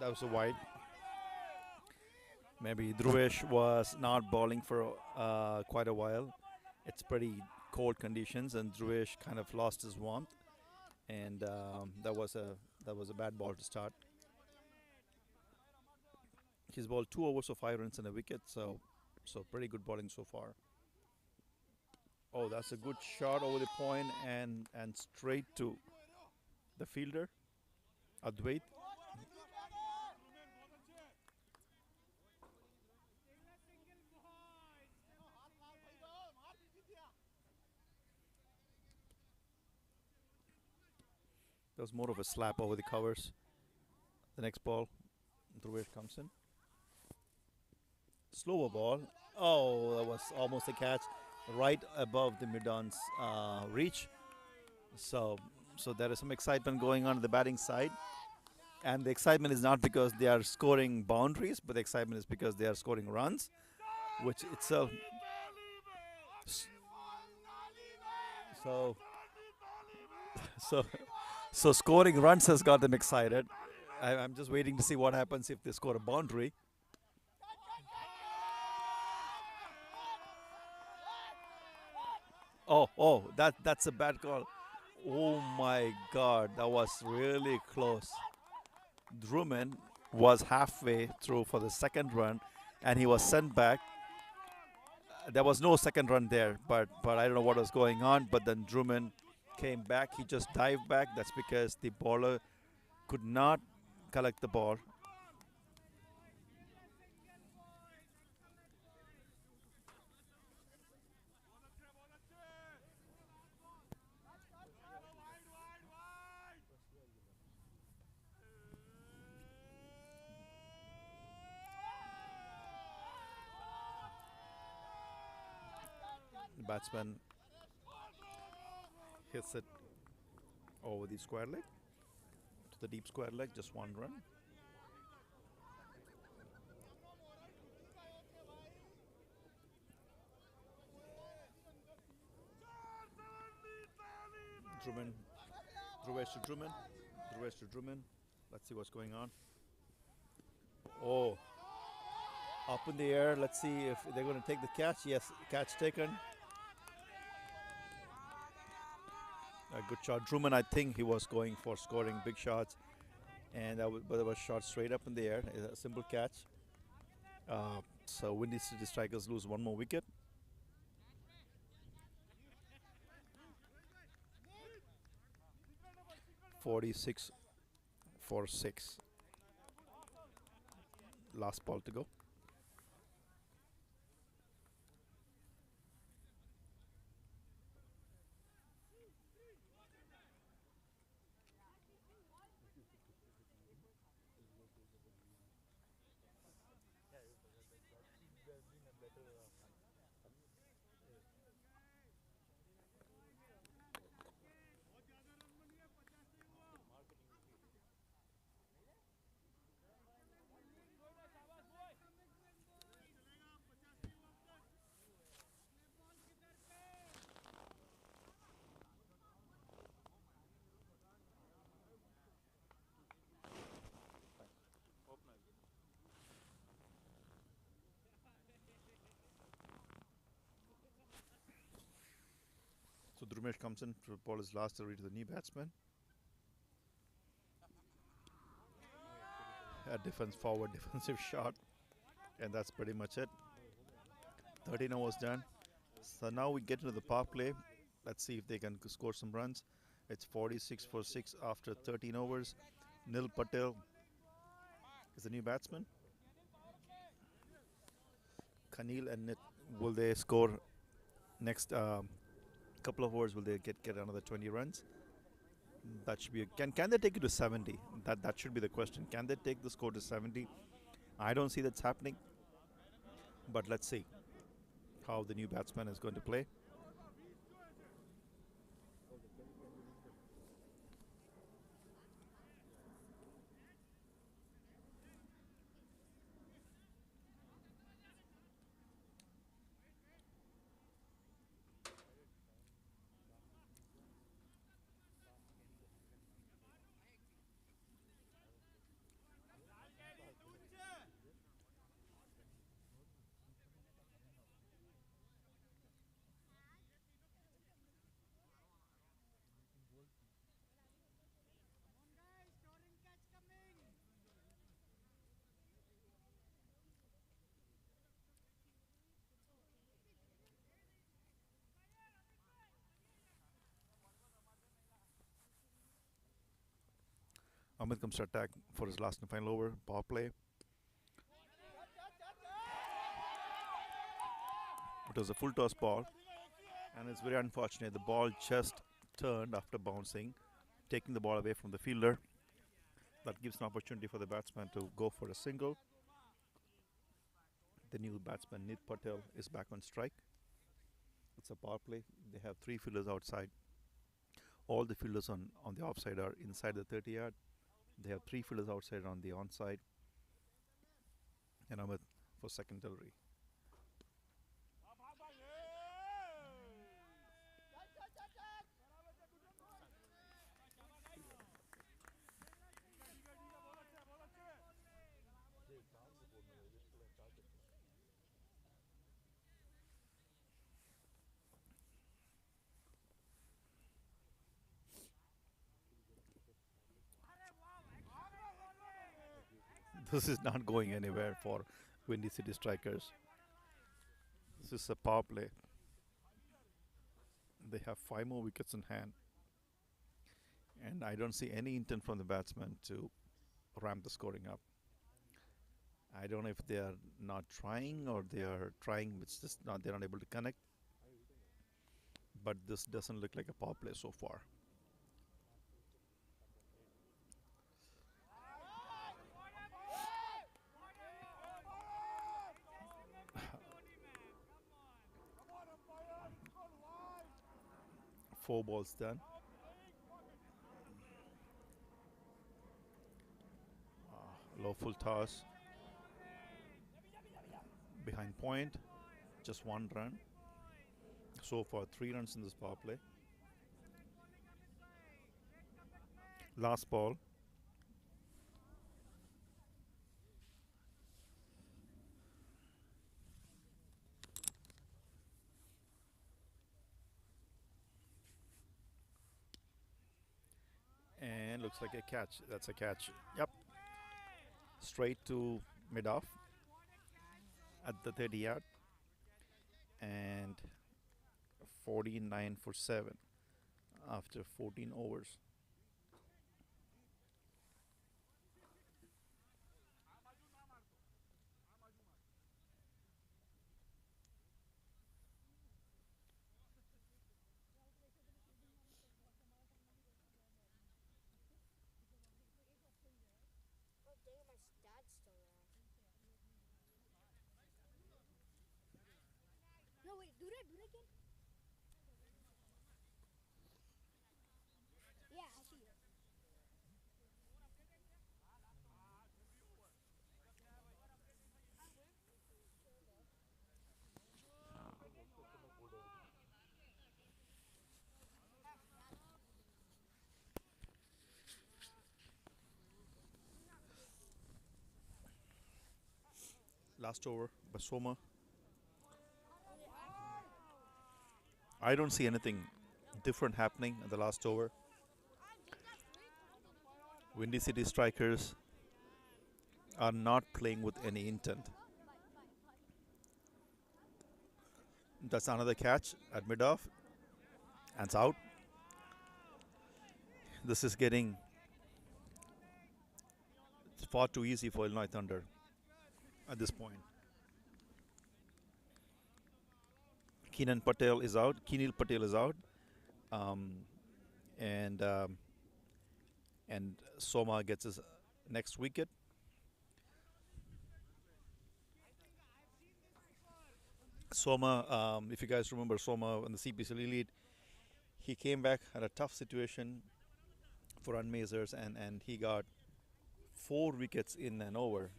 That was a wide. Maybe Dhruvesh was not bowling for quite a while. It's pretty cold conditions, and Dhruvesh kind of lost his warmth, and that was a bad ball to start. He's bowled 2 overs of 5 runs and a wicket, so pretty good bowling so far. Oh, that's a good shot over the point and straight to the fielder, Advait. That was more of a slap over the covers. The next ball, Dhruvesh comes in. Slower ball. Oh, that was almost a catch, right above the mid-on's reach. So, so there is some excitement going on the batting side, and the excitement is not because they are scoring boundaries, but the excitement is because they are scoring runs, which itself. So, so, so scoring runs has got them excited. I'm just waiting to see what happens if they score a boundary. Oh, that's a bad call. Oh my God, that was really close. Drummond was halfway through for the second run, and he was sent back. There was no second run there, but I don't know what was going on. But then Drummond came back. He just dived back. That's because the bowler could not collect the ball. The batsman hits it over the square leg to the deep square leg. Just one run. Drummond, Dhruvesh to Drummond, Dhruvesh to Drummond. Let's see what's going on. Oh, up in the air. Let's see if they're going to take the catch. Yes, catch taken. A good shot. Drummond, I think he was going for scoring big shots, and but it was shot straight up in the air. A simple catch. So Windy City Strikers lose one more wicket. (46 for 6). Last ball to go. So Drumesh comes in. The ball is last to reach the new batsman. A defense forward defensive shot, and that's pretty much it. 13 overs done. So now we get into the power play. Let's see if they can score some runs. It's 46 for 6 after 13 overs. Nil Patel is the new batsman. Khalil and Nit, will they score next couple of overs? Will they get another 20 runs? That should be. Can they take it to 70? That should be the question. Can they take the score to 70? I don't see that's happening. But let's see how the new batsman is going to play. Amit comes to attack for his last and final over. Power play. It was a full toss ball, and it's very unfortunate. The ball just turned after bouncing, taking the ball away from the fielder. That gives an opportunity for the batsman to go for a single. The new batsman, Nit Patel, is back on strike. It's a power play. They have three fielders outside. All the fielders on the offside are inside the 30 yard. They have three fielders outside on the onside. And Amit for second delivery. This is not going anywhere for Windy City Strikers. This is a power play. They have five more wickets in hand. And I don't see any intent from the batsman to ramp the scoring up. I don't know if they are not trying or they are trying, it's just not they're not able to connect. But this doesn't look like a power play so far. Four balls done. Low full toss. Behind point. Just one run. So far, 3 runs in this power play. Last ball. And looks like a catch. That's a catch. Yep. Straight to mid off at the 30 yard. And 49 for 7 after 14 overs. Last over, Basoma. I don't see anything different happening in the last over. Windy City Strikers are not playing with any intent. That's another catch at mid off. And it's out. This is getting far too easy for Illinois Thunder at this point. Keenan Patel is out. Keenil Patel is out. Um, and and Soma gets his next wicket. Soma, if you guys remember Soma in the CPCL Elite, he came back at a tough situation for unmazers, and he got 4 wickets in an over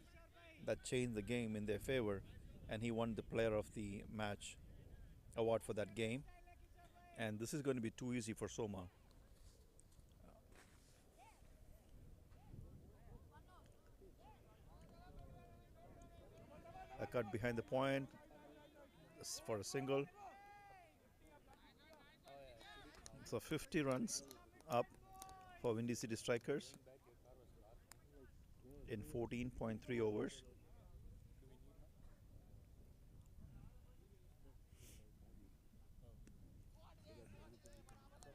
that changed the game in their favor, and he won the Player of the Match award for that game. And this is going to be too easy for Soma. A cut behind the point for a single. So 50 runs up for Windy City Strikers in 14.3 overs.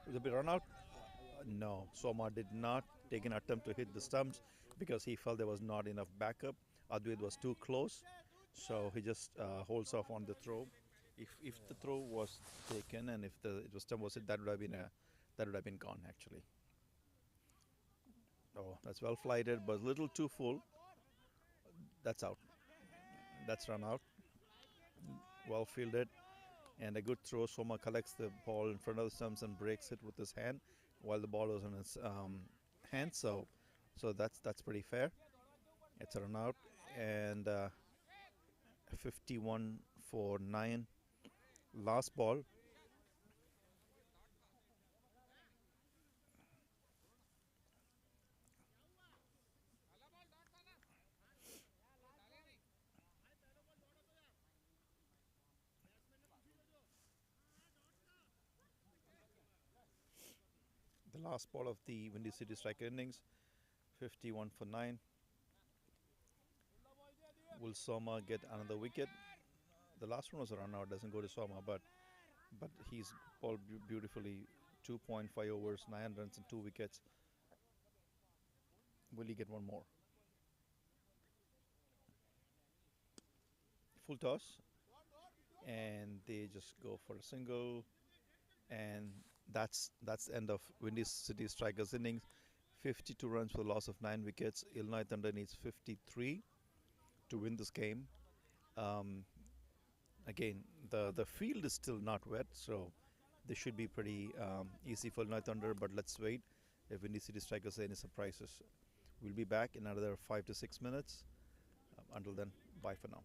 Will there be run out? No, Soma did not take an attempt to hit the stumps because he felt there was not enough backup. Advait was too close, so he just holds off on the throw. If the throw was taken and if the it was stump was hit, that would have been gone actually. Oh, that's well flighted, but a little too full. That's out. That's run out. Well fielded and a good throw. Soma collects the ball in front of the stumps and breaks it with his hand while the ball was on his hand. So that's pretty fair. It's a run out and 51 for 9. Last ball. The last ball of the Windy City Striker innings. 51 for 9. Will Soma get another wicket? The last one was a run out. Doesn't go to Soma, but he's bowled beautifully. 2.5 overs, 9 runs and 2 wickets. Will he get one more? Full toss, and they just go for a single, and that's the end of Windy City Strikers innings. 52 runs for the loss of 9 wickets. Illinois Thunder needs 53 to win this game. Um, Again, the field is still not wet, so this should be pretty easy for Illinois Thunder. But let's wait if Windy City Strikers say any surprises. We'll be back in another 5 to 6 minutes. Until then, bye for now.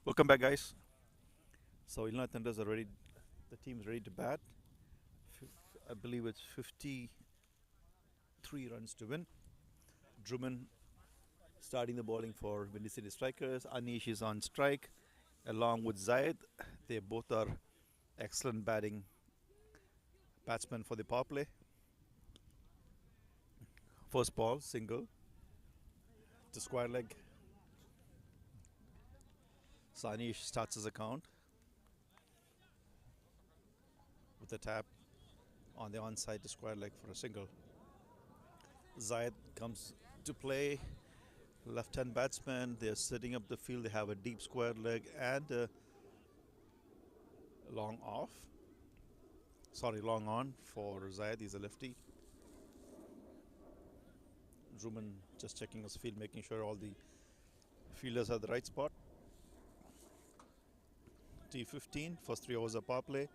Welcome back, guys. So Illinois Thunders are ready. The team's ready to bat. I believe it's 53 runs to win. Drummond starting the bowling for Windy City Strikers. Anish is on strike, along with Zayed. They both are excellent batting batsmen for the power play. First ball, single to square leg. So Anish starts his account with a tap on the onside to square leg for a single. Zayed comes to play. Left-hand batsman. They're setting up the field. They have a deep square leg and a long off. Sorry, long on for Zayed. He's a lefty. Drummond just checking his field, making sure all the fielders are the right spot. T15, first 3 overs of power play.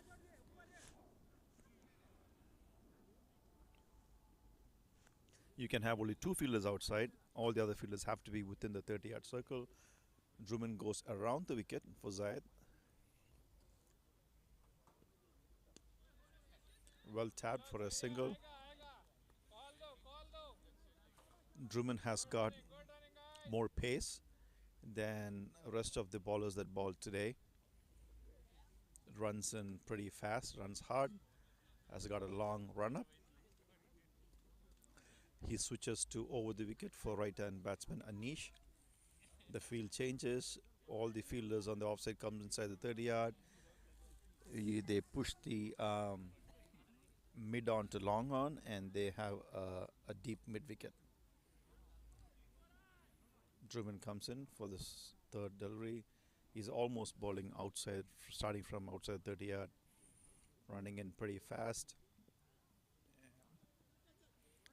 You can have only 2 fielders outside. All the other fielders have to be within the 30-yard circle. Drummond goes around the wicket for Zayed. Well tapped for a single. Drummond has got more pace than rest of the bowlers that bowled today. Runs in pretty fast, runs hard, has got a long run up. He switches to over the wicket for right-hand batsman Anish. The field changes. All the fielders on the offside comes inside the 30-yard. They push the mid on to long on, and they have a deep mid wicket. Drummond comes in for this third delivery. He's almost bowling outside, starting from outside 30-yard, running in pretty fast.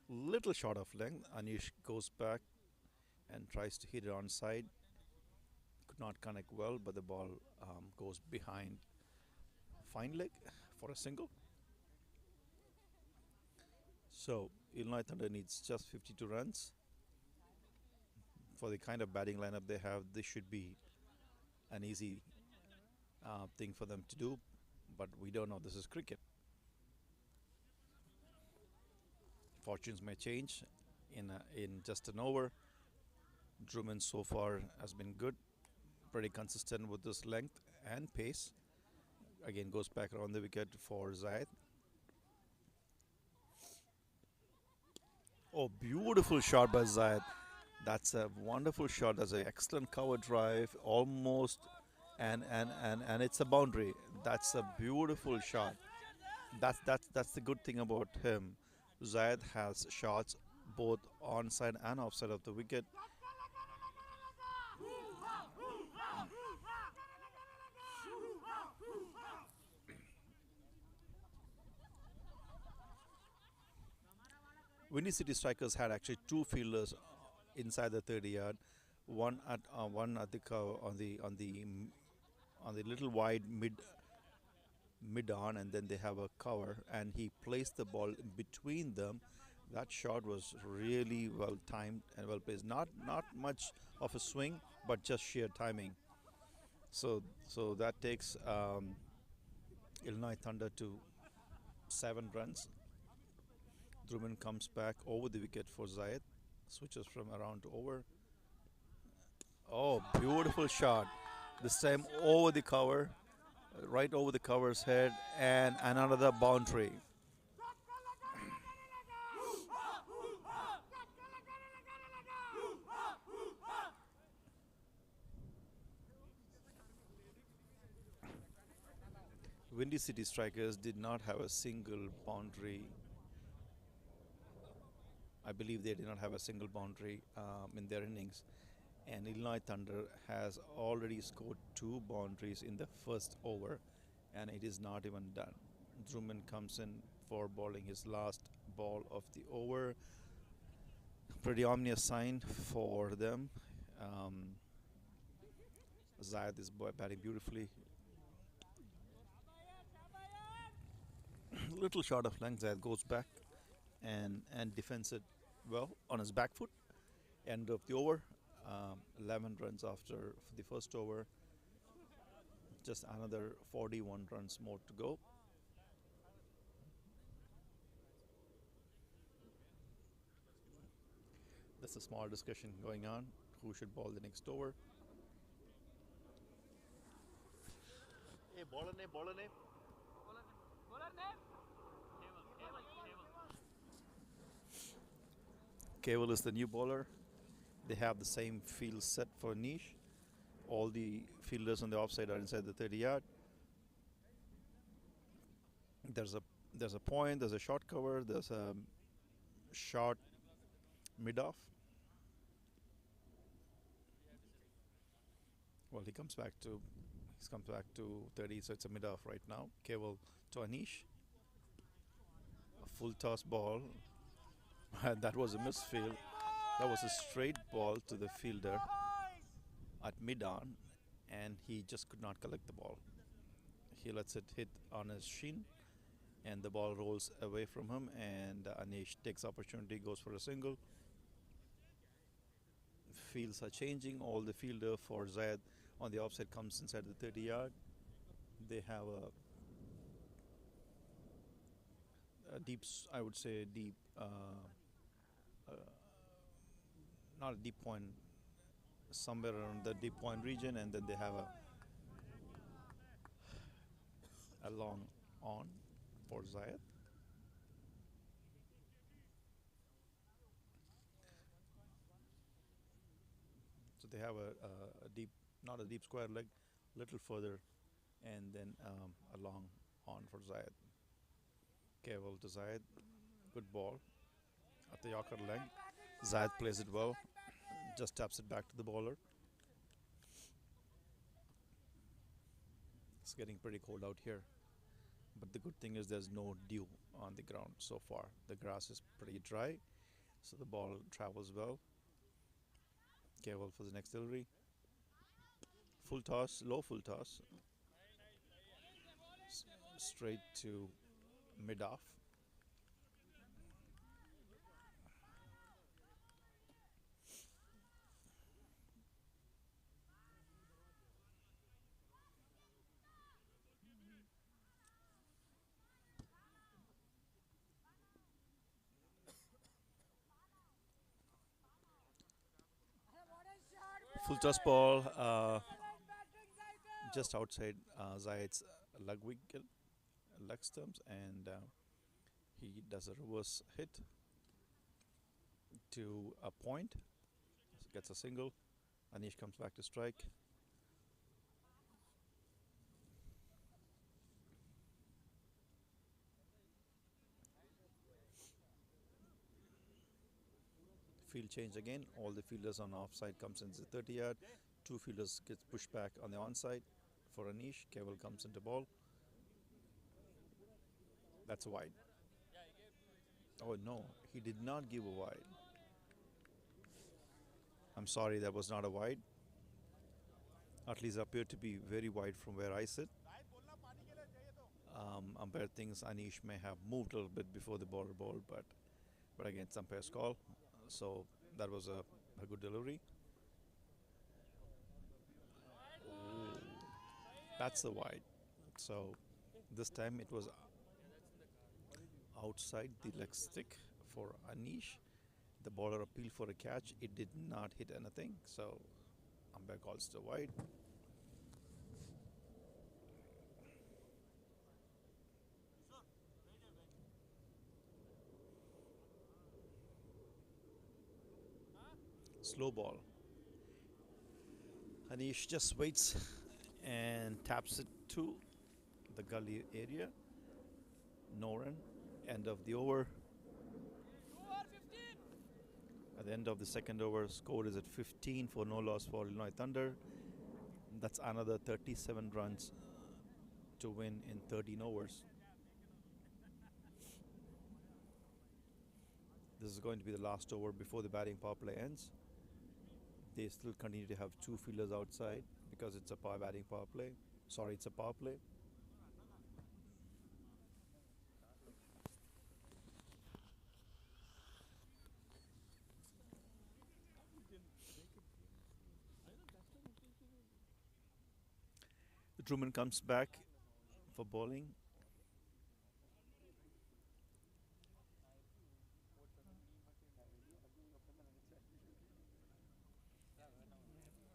Little short of length. Anish goes back and tries to hit it on side. Could not connect well, but the ball goes behind fine leg for a single. So Illinois Thunder needs just 52 runs. For the kind of batting lineup they have, this should be an easy thing for them to do, but we don't know. This is cricket. Fortunes may change in just an over. Drummond so far has been good, pretty consistent with this length and pace. Again, goes back around the wicket for Zayed. Oh, beautiful shot by Zayed. That's a wonderful shot. That's an excellent cover drive, almost, and it's a boundary. That's a beautiful shot. That's the good thing about him. Zayed has shots both onside and offside of the wicket. Windy City Strikers had actually 2 fielders inside the 30-yard, one at the cover on the little wide mid on, and then they have a cover, and he placed the ball between them. That shot was really well timed and well placed. Not much of a swing, but just sheer timing. So that takes Illinois Thunder to 7 runs. Drummond comes back over the wicket for Zayed, switches from around to over. Oh, beautiful shot. This time over the cover, right over the cover's head, and another boundary. Windy City Strikers did not have a single boundary. I believe they did not have a single boundary in their innings. And Illinois Thunder has already scored 2 boundaries in the first over, and it is not even done. Drummond comes in for bowling his last ball of the over. Pretty ominous sign for them. Zayed is batting beautifully. Little short of length. Zayed goes back and defends it well on his back foot. End of the over. 11 runs after the first over. just another 41 runs more to go. There's a small discussion going on who should ball the next over. Hey, bowler name, bowler name. Cable is the new bowler. They have the same field set for niche. All the fielders on the offside are inside the 30-yard. There's a there's a point. There's a short cover. There's a short mid off. Well, he comes back to 30, so it's a mid off right now. Cable to Anish. A full toss ball. That was a misfield. That was a straight ball to the fielder at mid on, and he just could not collect the ball. He lets it hit on his shin, and the ball rolls away from him, and Anish takes opportunity, goes for a single. Fields are changing. All the fielder for Zayed on the offside comes inside the 30-yard. They have a deep, I would say, deep, uh, not a deep point, somewhere around the deep point region, and then they have a long on for Zayed. So they have a deep, not a deep square leg, little further, and then a long on for Zayed. Keval to Zayed, good ball at the Yorker leg. Zayed plays it well, just taps it back to the bowler. It's getting pretty cold out here, but the good thing is there's no dew on the ground so far. The grass is pretty dry, so the ball travels well. Keval for the next delivery. Full toss, low full toss, straight to mid off. Full toss ball, just outside Zayed's leg stumps, and he does a reverse hit to a point, gets a single. Anish comes back to strike. Field change again. All the fielders on offside comes into the 30-yard. Two fielders gets pushed back on the onside for Anish. Keval comes into ball. That's a wide. Oh no, he did not give a wide. I'm sorry, that was not a wide. At least appeared to be very wide from where I sit. Umpire thinks Anish may have moved a little bit before the ball, but again, it's umpire's call. So that was a good delivery. Ooh, that's the wide. So this time it was outside the leg stick for Anish. The bowler appealed for a catch. It did not hit anything. So umpire calls the wide. Slow ball. Anish just waits and taps it to the gully area. No run. End of the over. At the end of the second over, score is at 15 for no loss for Illinois Thunder. That's another 37 runs to win in 13 overs. This is going to be the last over before the batting power play ends. They still continue to have two fielders outside because it's a batting power play. Sorry, it's a power play. Truman comes back for bowling.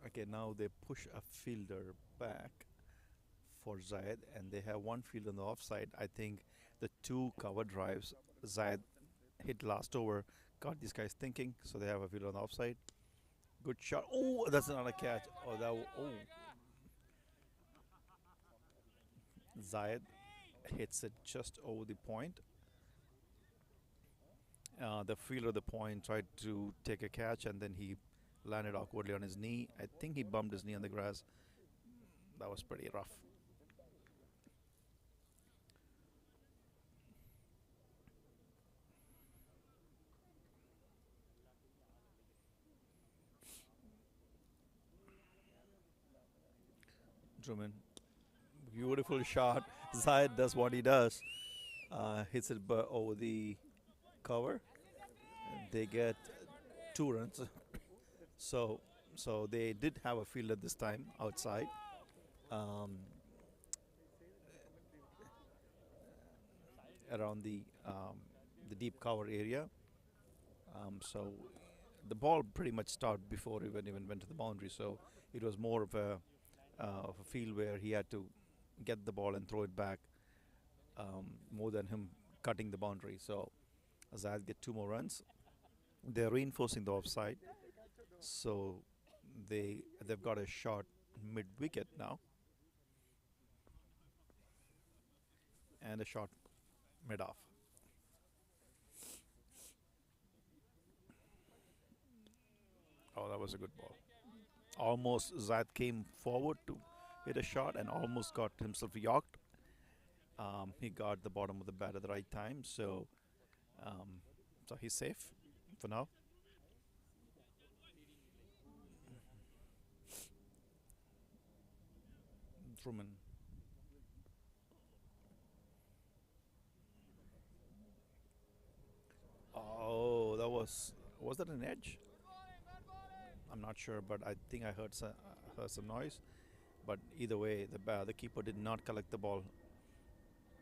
Okay, now they push a fielder back for Zayed, and they have one field on the offside. I think the two cover drives Zayed hit last over got these guys thinking, so they have a field on the offside. Good shot. Oh, that's not a catch. Oh, Zayed hits it just over the point. The fielder of the point tried to take a catch, and then he landed awkwardly on his knee. I think he bumped his knee on the grass. That was pretty rough. Truman, beautiful shot. Zayed does what he does. Hits it over the cover. They get 2 runs. So, so they did have a fielder this time outside. Um, Around the deep cover area. So the ball pretty much stopped before even went to the boundary. So it was more of a field where he had to get the ball and throw it back, more than him cutting the boundary. So Azad get 2 more runs. They're reinforcing the offside, so they've got a shot mid wicket now and a shot mid off. Oh, that was a good ball. Almost Zad came forward to hit a shot and almost got himself yorked. He got the bottom of the bat at the right time, um, so he's safe for now. Truman. Oh, was that an edge? I'm not sure, but I think I heard some noise. But either way, the keeper did not collect the ball.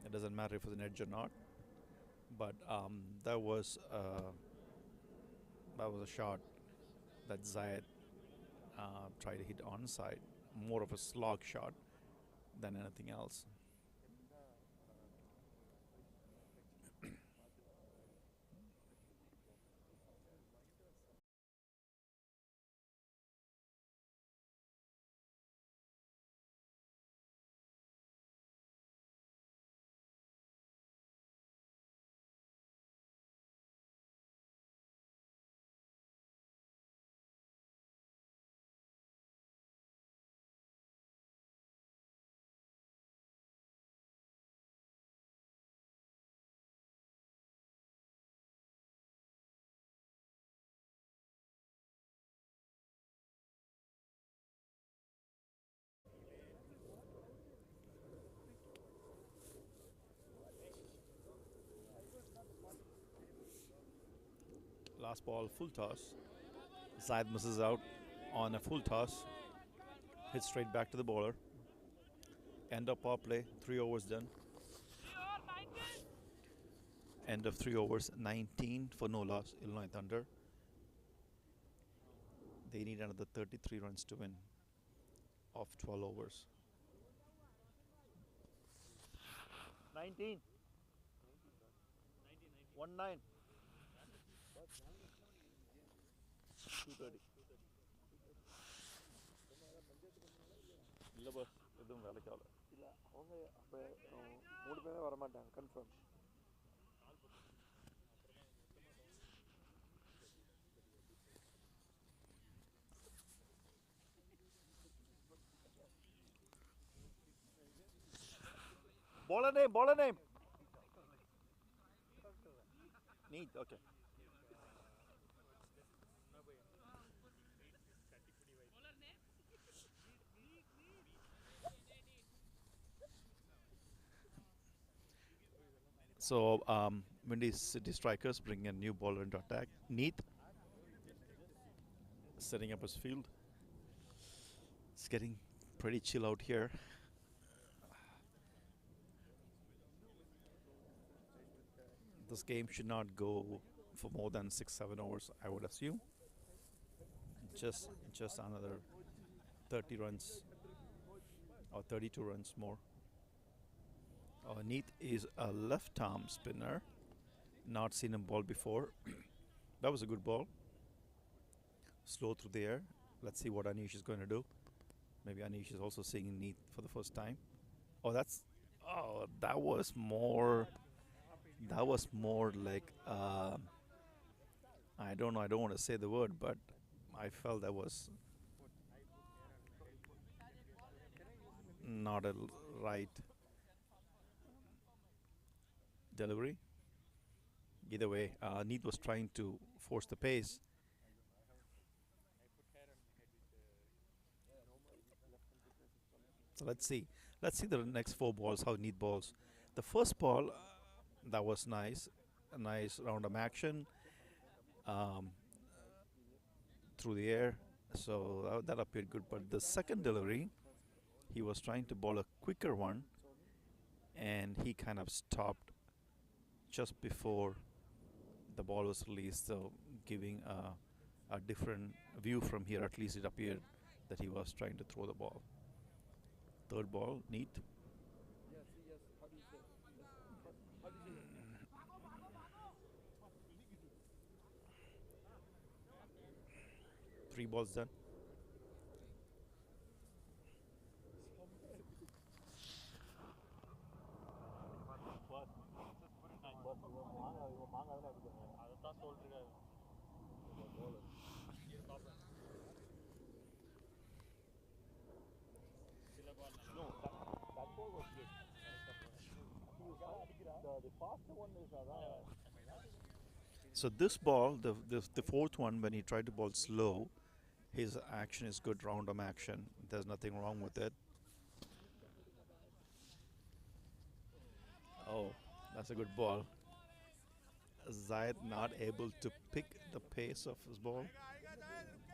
It doesn't matter if it was an edge or not. But that was a shot that Zayed tried to hit onside. More of a slog shot than anything else. Last ball, full toss. Zayed misses out on a full toss. Hits straight back to the bowler. End of power play. 3 overs done. End of 3 overs. 19 for no loss. Illinois Thunder. They need another 33 runs to win of 12 overs. 19. 1-9. 230. இல்ல boss, எதுவும் வேலைக்கு ஆகல. இல்ல அவங்க அப்ப 3 பேரும் வர மாட்டாங்க confirm. Bowler name. Neat, okay. So Windy City Strikers bring a new bowler into attack. Neat setting up his field. It's getting pretty chill out here. This game should not go for more than 6 7 hours, I would assume. Just another 30 runs or 32 runs more. Neath is a left arm spinner. Not seen him ball before. That was a good ball. Slow through the air. Let's see what Anish is going to do. Maybe Anish is also seeing Neath for the first time. Oh, that's. Oh, that was more. That was more like. I don't know. I don't want to say the word, but I felt that was not a right delivery. Either way, Neath was trying to force the pace. So let's see. Let's see the next four balls. How Neath balls. The first ball, that was nice. A nice round of action um, through the air. So that appeared good. But the second delivery, he was trying to bowl a quicker one, and he kind of stopped just before the ball was released. So giving a different view from here. At least it appeared that he was trying to throw the ball. Third ball, Neath. Three balls done. So this ball, the fourth one, when he tried to ball slow, his action is good round arm action. There's nothing wrong with it. Oh, that's a good ball. Zayed not able to pick the pace of his ball.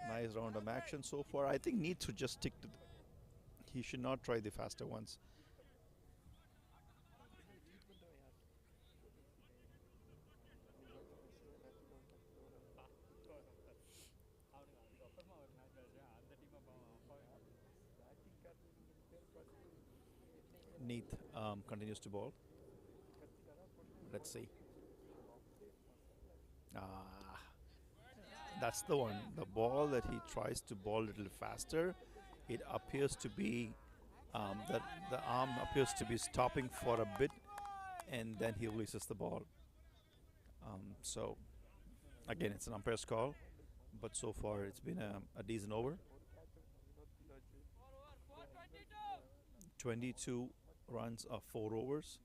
Nice round arm action so far. I think needs to just stick to. He should not try the faster ones. Neath continues to ball. Let's see. Ah, that's the one. The ball that he tries to ball a little faster, it appears to be that the arm appears to be stopping for a bit, and then he releases the ball. So again, it's an umpire's call, but so far it's been a decent over. 22 runs of 4 overs.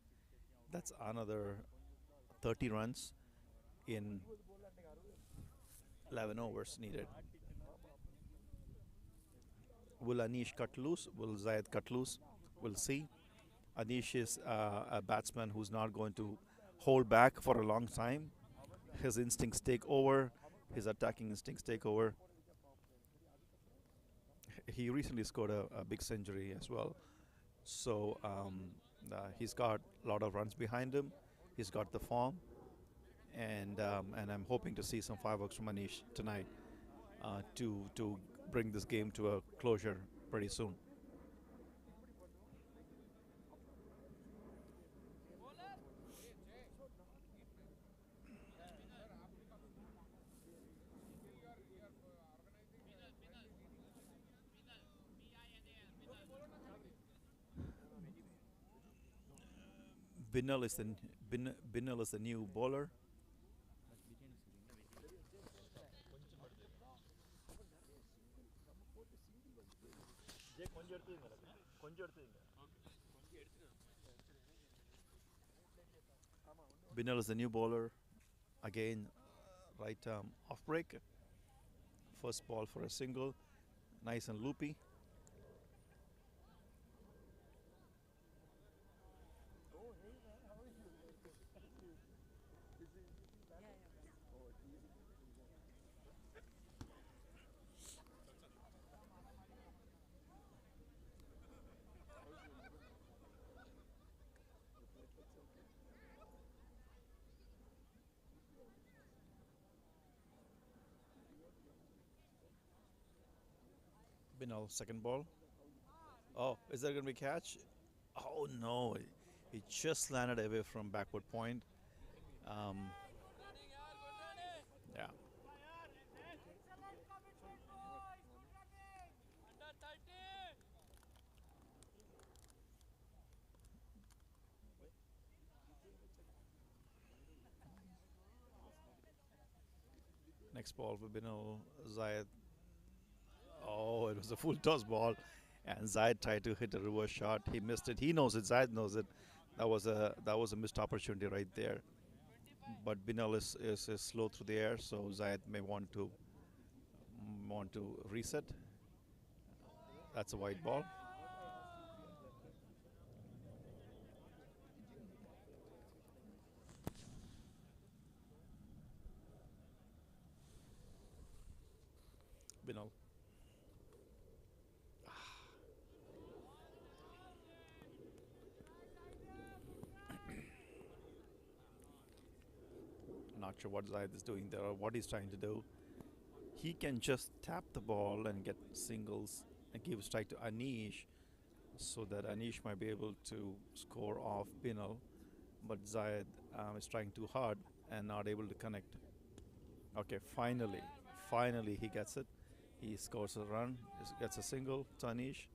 That's another 30 runs in 11 overs needed. Will Anish cut loose? Will Zayed cut loose? We'll see. Anish is a batsman who's not going to hold back for a long time. His instincts take over. His attacking instincts take over. He recently scored a big century as well. So he's got a lot of runs behind him. He's got the form, and I'm hoping to see some fireworks from Anish tonight to bring this game to a closure pretty soon. Binnell is the Binnell is the new bowler. Binnell is the new bowler. Again, right off break. First ball for a single. Nice and loopy. Binal, second ball. Oh, is there going to be catch? Oh no, it just landed away from backward point. Um, yeah, next ball for Binal. Zayed. Oh, it was a full toss ball, and Zayed tried to hit a reverse shot. He missed it. He knows it. Zayed knows it. That was a missed opportunity right there. But Binal is slow through the air, so Zayed may want to reset. That's a white ball. Binal. Not sure what Zayed is doing there or what he's trying to do. He can just tap the ball and get singles and give strike to Anish so that Anish might be able to score off Binal. But Zayed is trying too hard and not able to connect. Okay, finally he gets it. He scores a run, gets a single to Anish,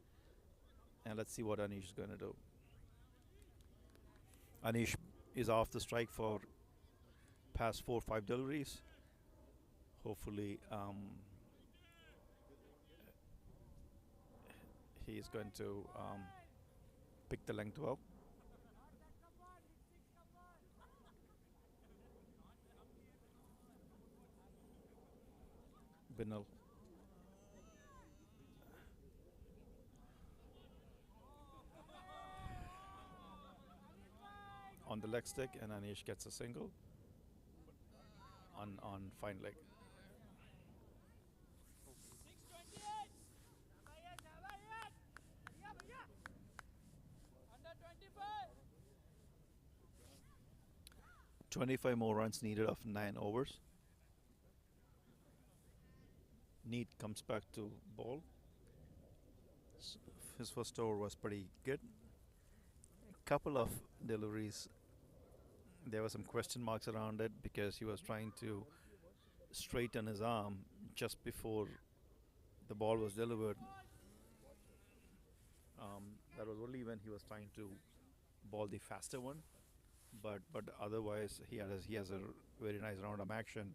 and let's see what Anish is going to do. Anish is off the strike for past 4 or 5 deliveries. Hopefully, he is going to pick the length well. Binal on the leg stick, and Anish gets a single on fine leg. 25 more runs needed of 9 overs. Neat comes back to ball. His first over was pretty good. Couple of deliveries, there were some question marks around it because he was trying to straighten his arm just before the ball was delivered. That was only when he was trying to ball the faster one, but otherwise he has a very nice round of action.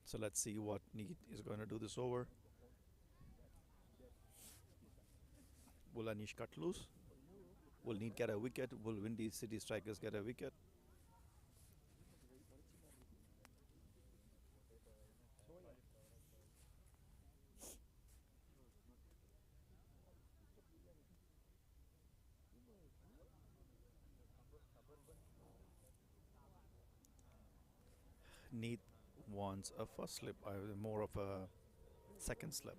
So let's see what Neat is going to do this over. Will Anish cut loose? Will Neat get a wicket? Will Windy City Strikers get a wicket? Neat wants a first slip, more of a second slip,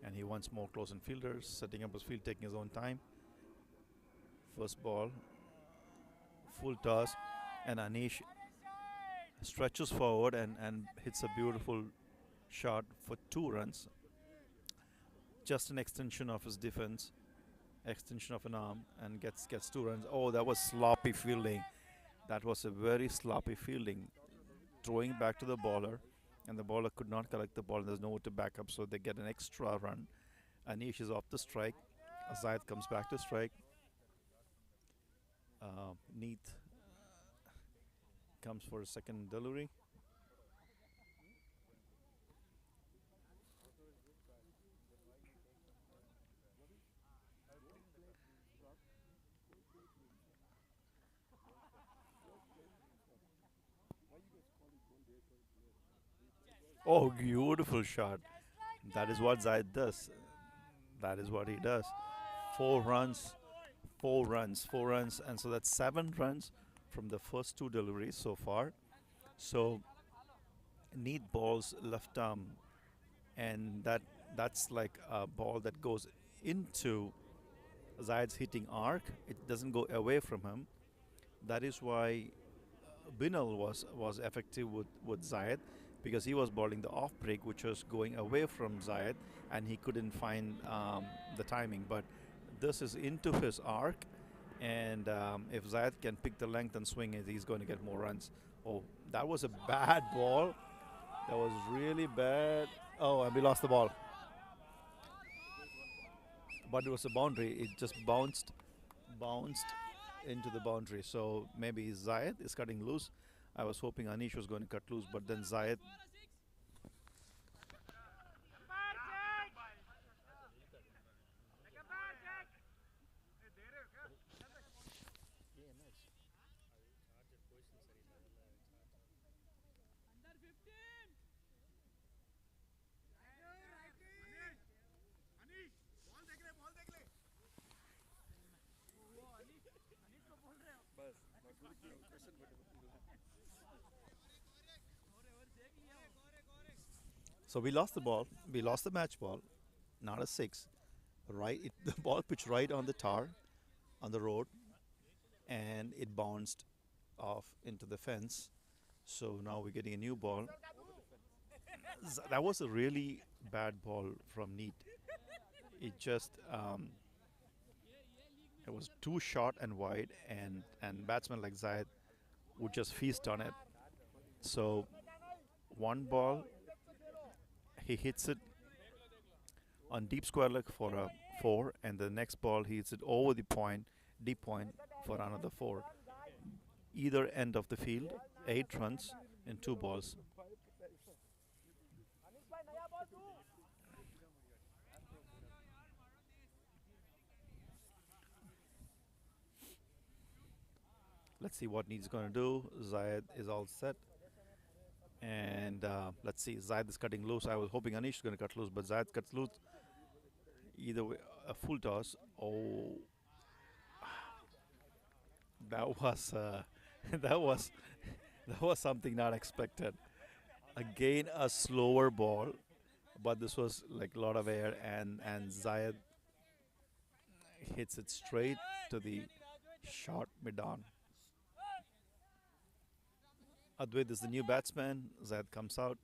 and he wants more close in fielders, setting up his field, taking his own time. First ball, full toss, and Anish stretches forward and hits a beautiful shot for 2 runs. Just an extension of his defense, extension of an arm, and gets 2 runs. Oh, that was sloppy fielding. That was a very sloppy fielding. Throwing back to the bowler, and the bowler could not collect the ball. There's nowhere to back up, so they get an extra run. Anish is off the strike. Zayed comes back to strike. Neat comes for a second delivery. Oh, beautiful shot. That is what Zayed does. That is what he does. 4 runs, 4 runs, 4 runs, and so that's 7 runs from the first 2 deliveries so far. So Neat balls left arm, and that's like a ball that goes into Zayed's hitting arc. It doesn't go away from him. That is why Binal was effective with Zayed because he was bowling the off break, which was going away from Zayed, and he couldn't find the timing. But this is into his arc, and if Zayed can pick the length and swing it, he's going to get more runs. Oh, that was a bad ball. That was really bad. Oh, and we lost the ball. But it was a boundary. It just bounced into the boundary. So maybe Zayed is cutting loose. I was hoping Anish was going to cut loose, but then Zayed. So we lost the ball. We lost the match ball. Not a six. Right, the ball pitched right on the tar, on the road, and it bounced off into the fence. So now we're getting a new ball. That was a really bad ball from Neat. It just it was too short and wide, and batsmen like Zayed would just feast on it. So one ball, he hits it on deep square leg for a four, and the next ball he hits it over the point, deep point for another four. Either end of the field, 8 runs in 2 balls. Let's see what he's going to do. Zayed is all set. And let's see, Zayed is cutting loose. I was hoping Anish is going to cut loose, but Zayed cuts loose. Either way, a full toss. Oh, that was that was that was something not expected. Again, a slower ball, but this was like a lot of air, and Zayed hits it straight to the short mid on. Advait is the new batsman. Zayed comes out.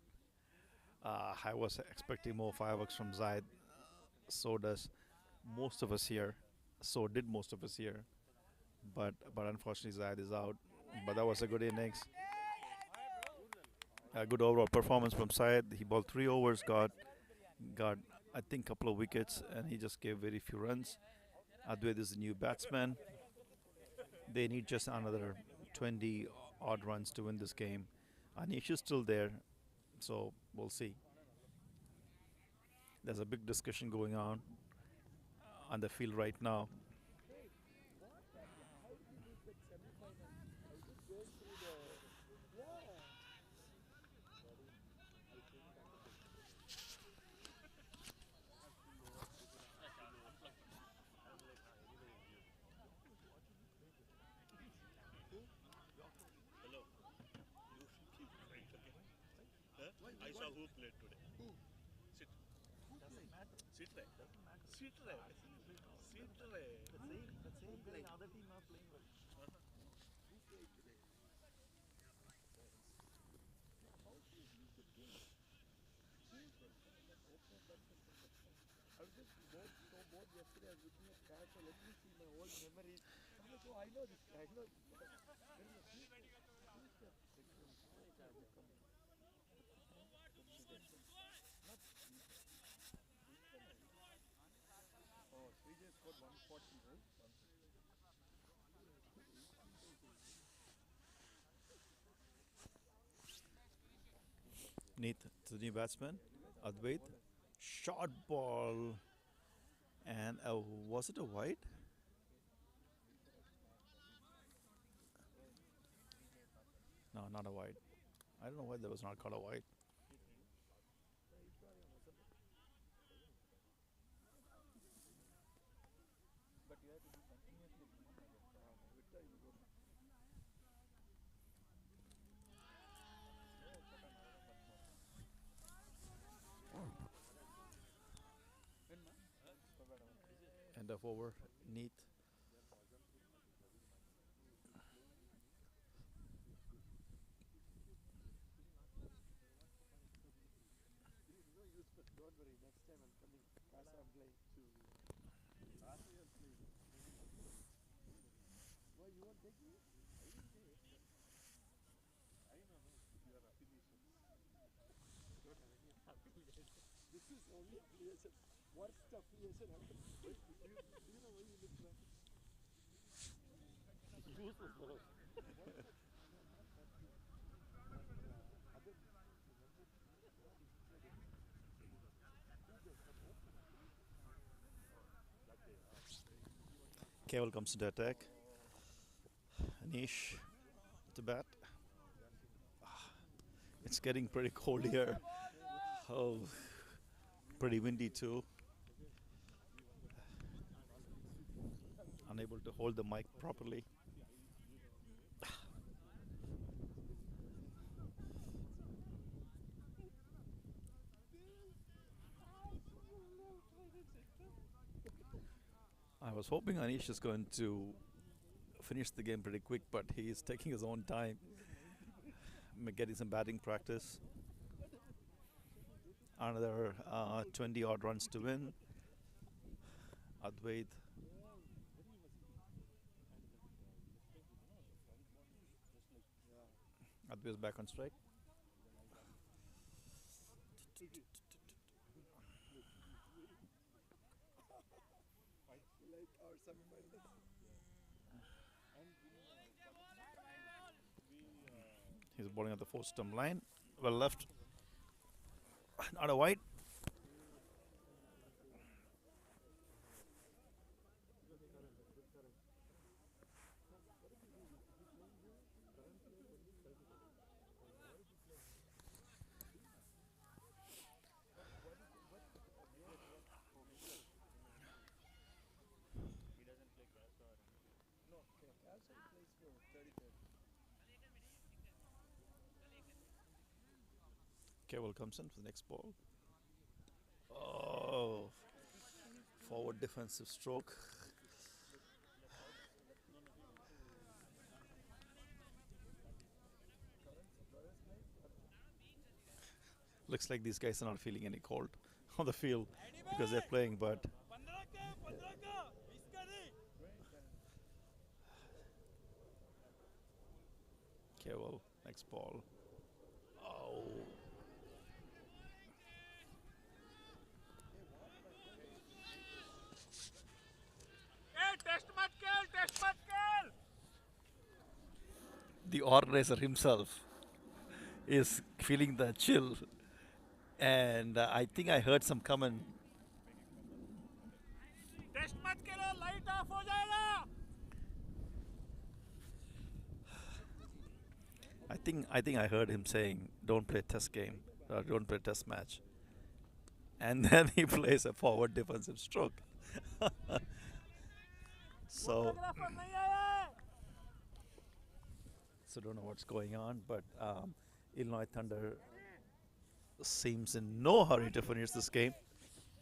I was expecting more fireworks from Zayed. So does most of us here. So did most of us here. But unfortunately Zayed is out. But that was a good innings. A good overall performance from Zayed. He bowled 3 overs, got I think couple of wickets, and he just gave very few runs. Advait is the new batsman. They need just another 20 odd runs to win this game. Anish is still there, so we'll see. There's a big discussion going on the field right now. Neath, the new batsman, Advait. Short ball, and was it a wide? No, not a wide. I don't know why that was not called a wide. End of over, Neath. Keval comes into attack. Anish to bat. It's getting pretty cold here. Oh, pretty windy too. Unable to hold the mic properly. I was hoping Anish is going to finish the game pretty quick, but he is taking his own time, getting some batting practice. Another 20 odd runs to win. Advait. Advait is back on strike. He's bowling at the four stump line. Well left. Not a wide. Keval comes in for the next ball. Oh, forward defensive stroke. Looks like these guys are not feeling any cold on the field because they're playing, but Keval, next ball. Oh, the organizer himself is feeling the chill, and I think I heard some comment. I think I heard him saying, "Don't play test game, don't play test match," and then he plays a forward defensive stroke. So, so don't know what's going on, but Illinois Thunder seems in no hurry to finish this game.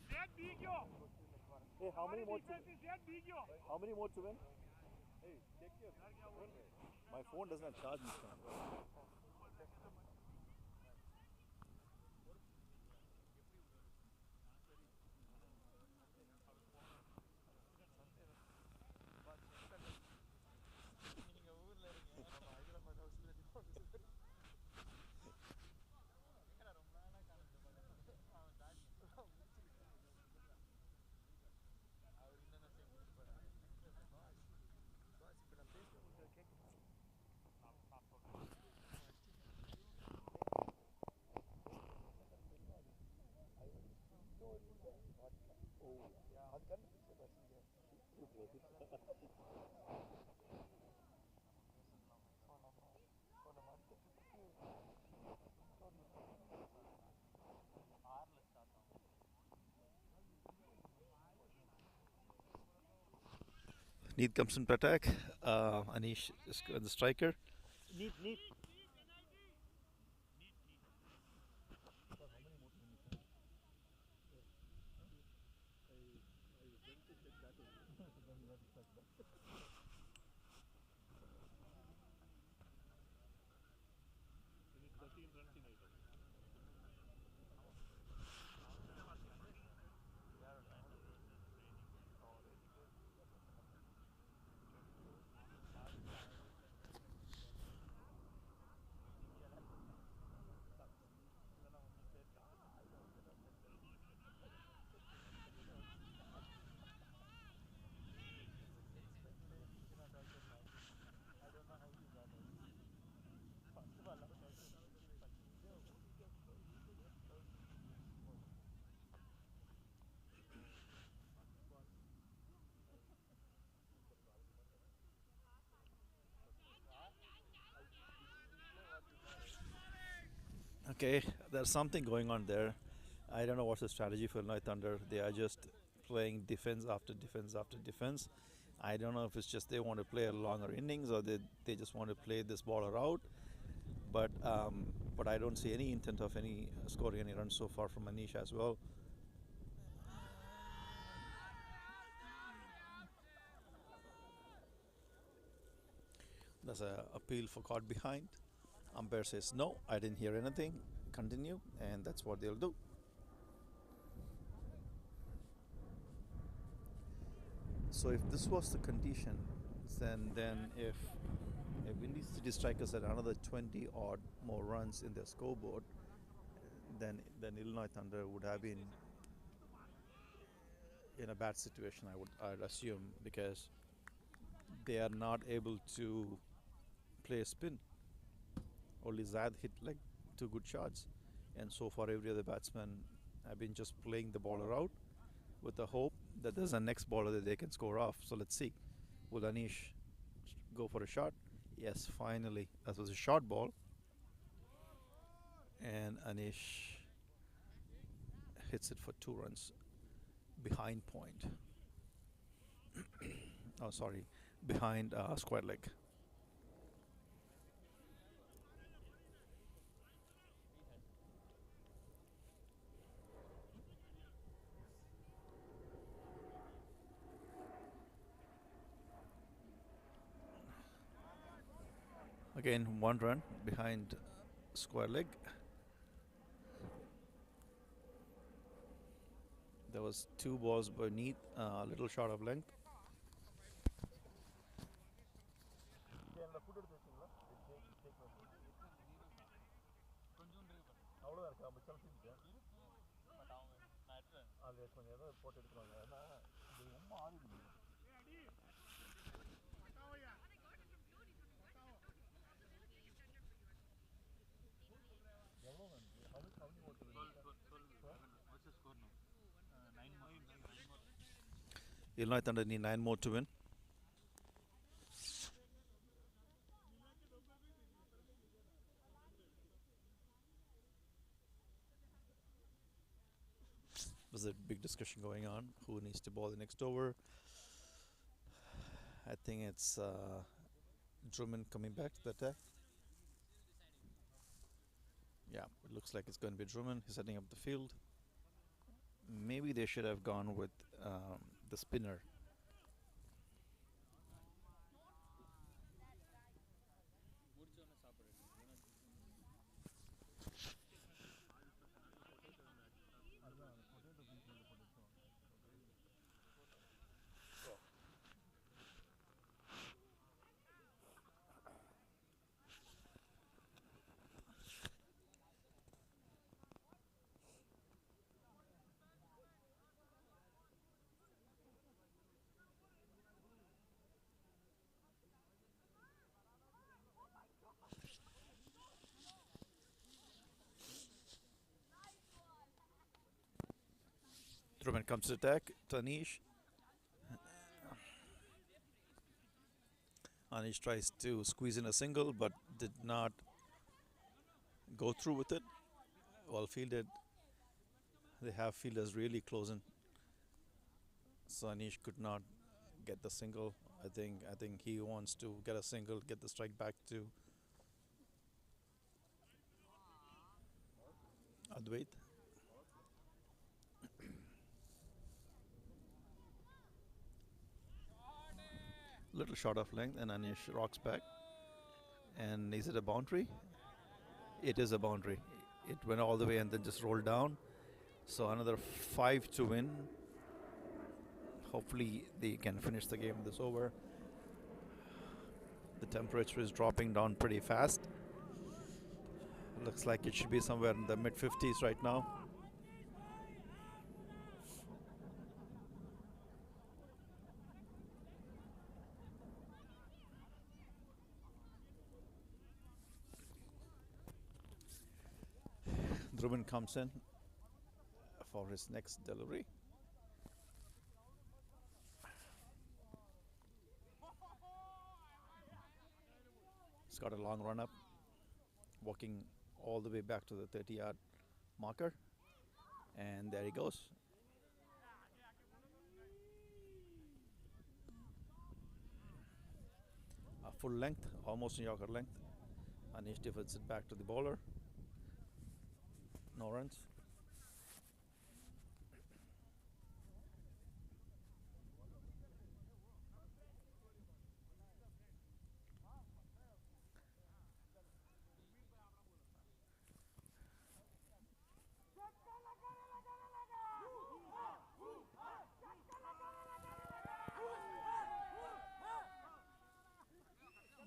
Hey, how many more to win? My phone doesn't have charge this time. Need comes in to attack. Anish is the striker. Need. Okay, there's something going on there. I don't know what's the strategy for Illinois Thunder. They are just playing defense after defense after defense. I don't know if it's just they want to play a longer innings or they just want to play this baller out. But I don't see any intent of any scoring any runs so far from Anish as well. There's a appeal for caught behind. Umpire says no, I didn't hear anything. Continue, and that's what they'll do. So if this was the condition, then if Windy City Strikers had another 20 odd more runs in their scoreboard, then Illinois Thunder would have been in a bad situation. I'd assume because they are not able to play a spin. Only Zad hit like two good shots, and so far every other batsman have been just playing the baller out with the hope that there's a next baller that they can score off. So let's see. Will Anish go for a shot? Yes, finally. That was a short ball. And Anish hits it for 2 runs behind point. Oh, sorry. Behind square leg. Again, 1 run behind square leg. There was 2 balls beneath, a little short of length. Illinois Thunder need 9 more to win. There's a big discussion going on. Who needs to ball the next over? I think it's Drummond coming back to the attack. Yeah, it looks like it's going to be Drummond. He's setting up the field. Maybe they should have gone with the spinner. Drummond comes to attack. Tanish. Anish tries to squeeze in a single but did not go through with it. Well fielded. They have fielders really close in. So Anish could not get the single. I think he wants to get a single, get the strike back to Advait. Little short of length, and Anish rocks back. And is it a boundary? It is a boundary. It went all the way and then just rolled down. So another 5 to win. Hopefully they can finish the game this over. The temperature is dropping down pretty fast. Looks like it should be somewhere in the mid 50s right now. Drummond comes in for his next delivery. He's got a long run up, walking all the way back to the 30-yard marker. And there he goes. A full length, almost in Yorker length. Anish defends it back to the bowler. No runs.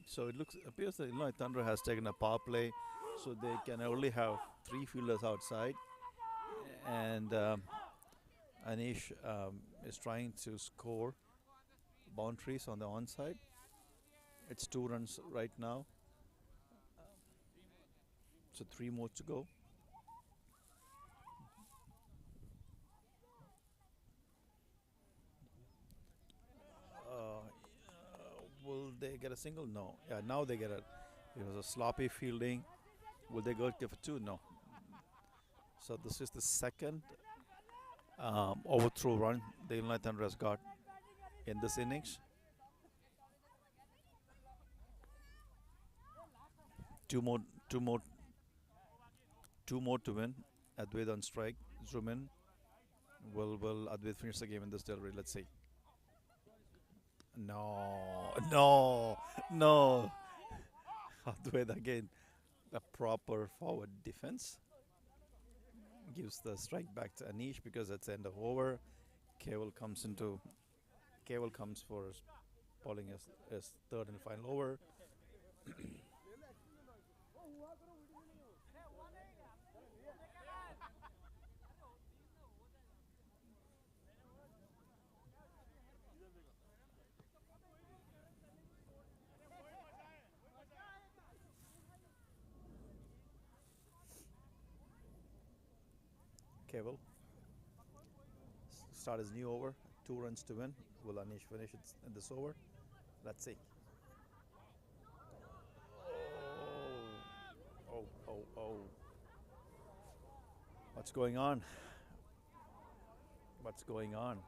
So it appears that Illinois Thunder has taken a power play, so they can only have three fielders outside, and Anish is trying to score boundaries on the onside. It's 2 runs right now, so 3 more to go. Will they get a single? No. Yeah, now they get a. It was a sloppy fielding. Will they go for two? No. So this is the second overthrow run the Illinois Thunder has got in this innings. Two more, two more, two more to win. Advait on strike. Zoom in. Will Advait finish the game in this delivery? Let's see. No, no, no. Advait again. A proper forward defense. Gives the strike back to Anish because that's the end of over. Cable comes for bowling his third and final over. Cable start his new over. 2 runs to win. Will Anish finish it in this over? Let's see. Oh, oh, oh, oh. What's going on? What's going on?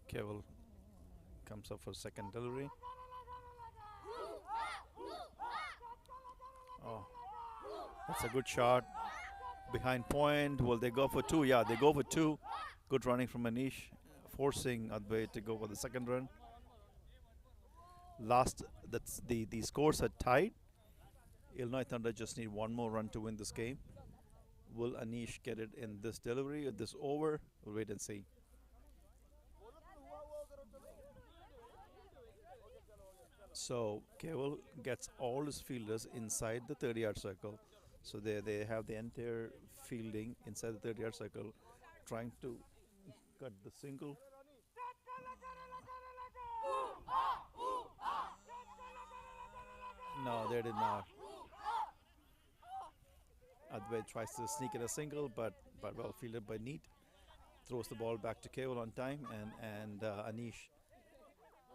Cable comes up for second delivery. Oh, that's a good shot. Behind point. Will they go for two? Yeah, they go for two. Good running from Anish, forcing Advait to go for the second run. That's the scores are tied. Illinois Thunder just need one more run to win this game. Will Anish get it in this delivery or this over? We'll wait and see. So Cable gets all his fielders inside the 30-yard circle. So they have the entire fielding inside the 30-yard circle, trying to cut the single. No, they did not. Advait tries to sneak in a single, but well fielded by Neat. Throws the ball back to Cable on time, and Anish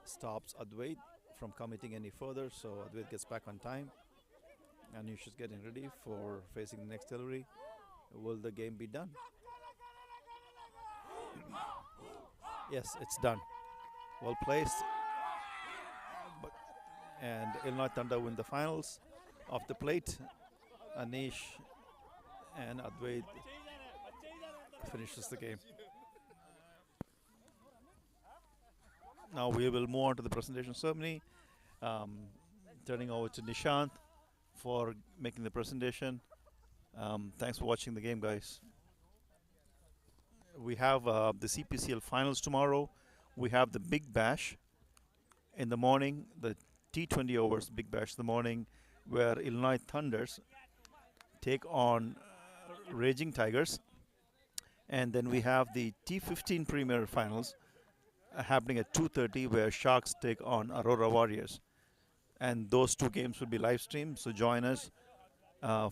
stops Advait from committing any further. So Advait gets back on time. Anish is getting ready for facing the next delivery. Will the game be done? Yes, it's done. Well placed. And Illinois Thunder win the finals. Off the plate, Anish and Advait finishes the game. Now we will move on to the presentation ceremony. Turning over to Nishant for making the presentation. Thanks for watching the game, guys. We have the CPCL finals tomorrow. We have the Big Bash in the morning, the T20 overs Big Bash in the morning, where Illinois Thunders take on Raging Tigers. And then we have the T15 Premier Finals happening at 2:30, where Sharks take on Aurora Warriors. and those two games will be live streamed. So join us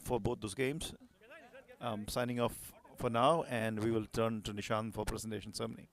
for both those games. Signing off for now, and we will turn to Nishan for presentation ceremony.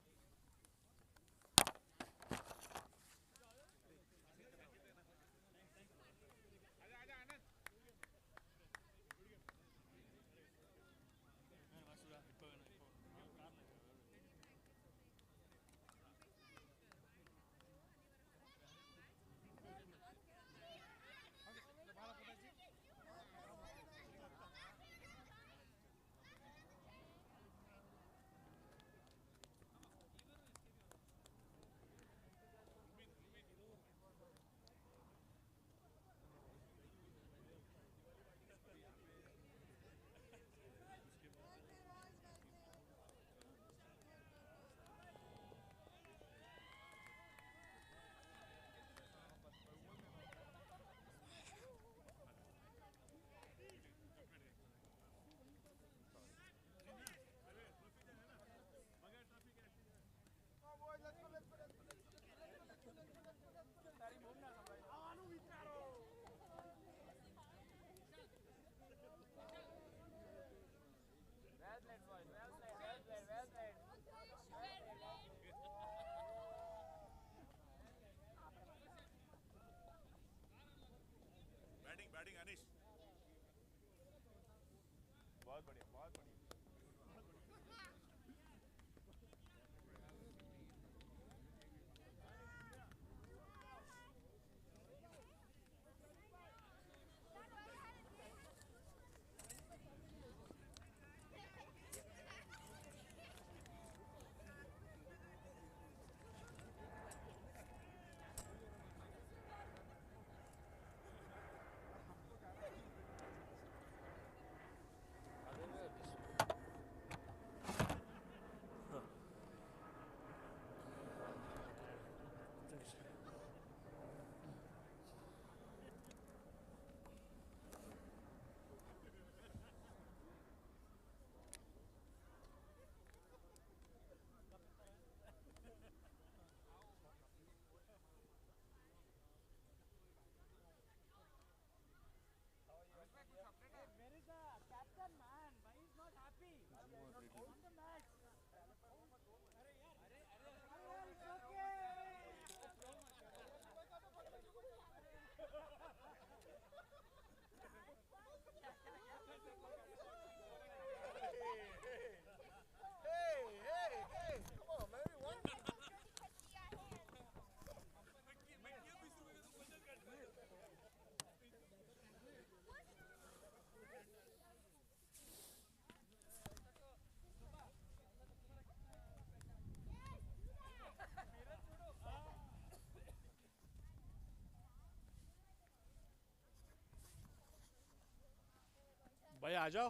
भाई आ जाओ।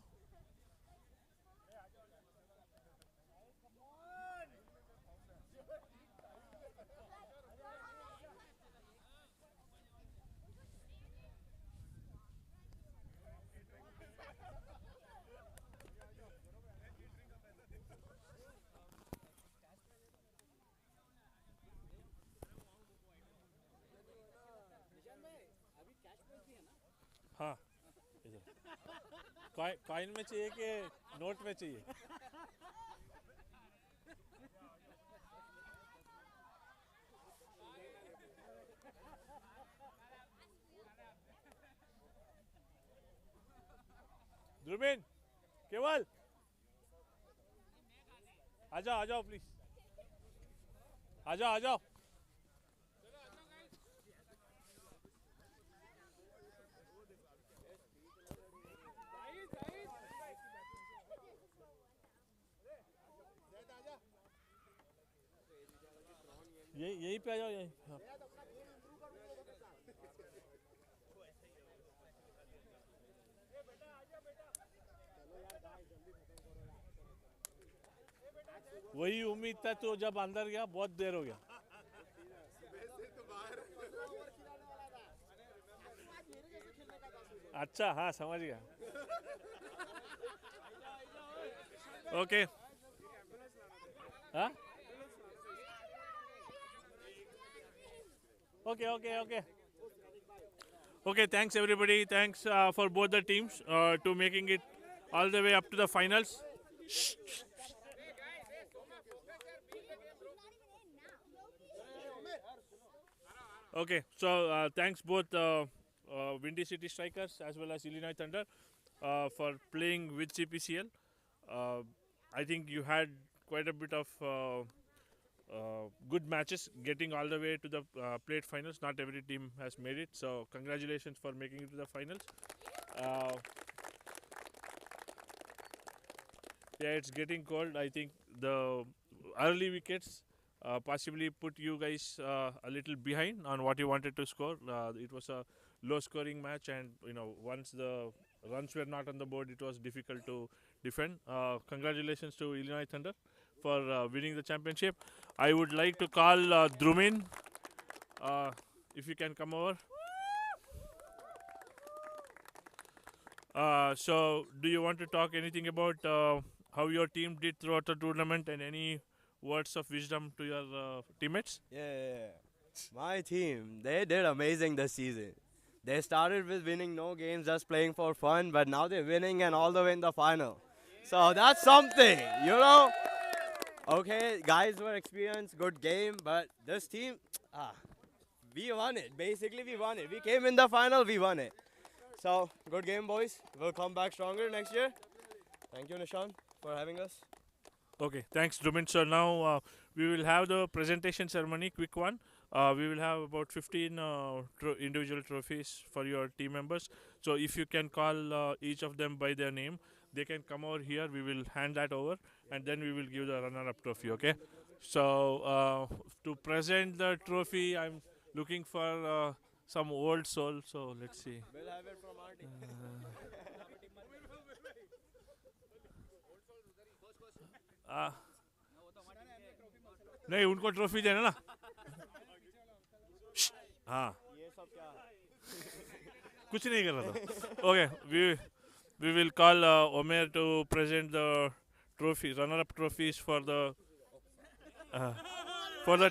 हाँ इधर coin में चाहिए कि note में चाहिए? ध्रुवीन, केवल आ जाओ प्लीज, आ जाओ। यहीं पे आ जाओ, यहीं। हाँ। वही उम्मीद था तो जब अंदर गया बहुत देर हो गया। अच्छा हाँ समझ गया। ओके हाँ okay okay okay Okay, thanks everybody. Thanks for both the teams to making it all the way up to the finals. Okay, so thanks both Windy City Strikers as well as Illinois Thunder for playing with CPCL. Uh, I think you had quite a bit of good matches getting all the way to the plate finals. Not every team has made it, so congratulations for making it to the finals. Uh, yeah, it's getting cold. I think the early wickets possibly put you guys a little behind on what you wanted to score. It was a low scoring match, and once the runs were not on the board, it was difficult to defend. Congratulations to Illinois Thunder for winning the championship. I would like to call Drumin, uh, if you can come over. So, do you want to talk anything about how your team did throughout the tournament and any words of wisdom to your teammates? Yeah. My team, they did amazing this season. They started with winning no games, just playing for fun, but now they're winning and all the way in the final. So that's something, you know? Okay, guys were experienced, good game, but this team, we won it. Basically, we won it. We came in the final, we won it. So, good game, boys. We'll come back stronger next year. Thank you, Nishan, for having us. Okay, thanks, Drumin. So now we will have the presentation ceremony, quick one. We will have about 15 individual trophies for your team members. So if you can call each of them by their name, they can come over here. We will hand that over, and then we will give the runner-up trophy. Okay. So to present the trophy, I'm looking for some old soul. So let's see. We'll have it from our team. नहीं उनको trophy देना ना हाँ ये सब क्या है? कुछ नहीं कर रहा था okay we will call Omer to present the trophy runner-up trophies for the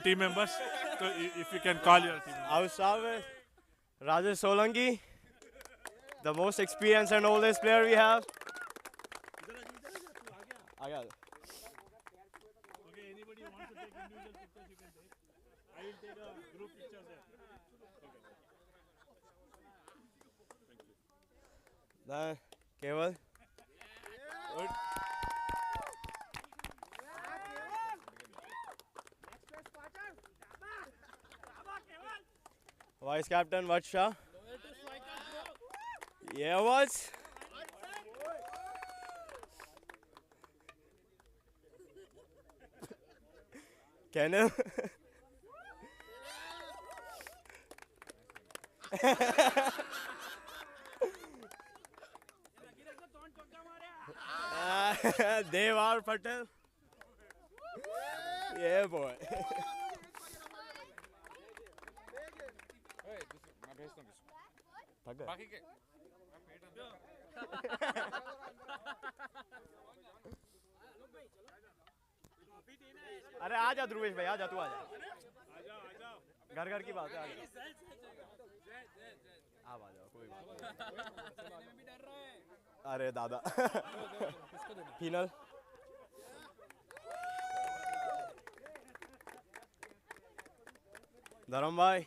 team members. So if you can call your team members. I'll start with Rajesh Solanki, the most experienced and oldest player we have. I got it. Okay, anybody wants to take individual pictures, you can take. I will take a group picture there. Then Keval. Good. Vice Captain Vatsha. Yeah, what? Kennel. Devar Patel. Yeah, boy. अरे आ जा ध्रुवेश भाई आ जा तू आ जा घर घर की बात है आ जा आप आ जाओ कोई बात नहीं अरे दादा फिनल धर्म भाई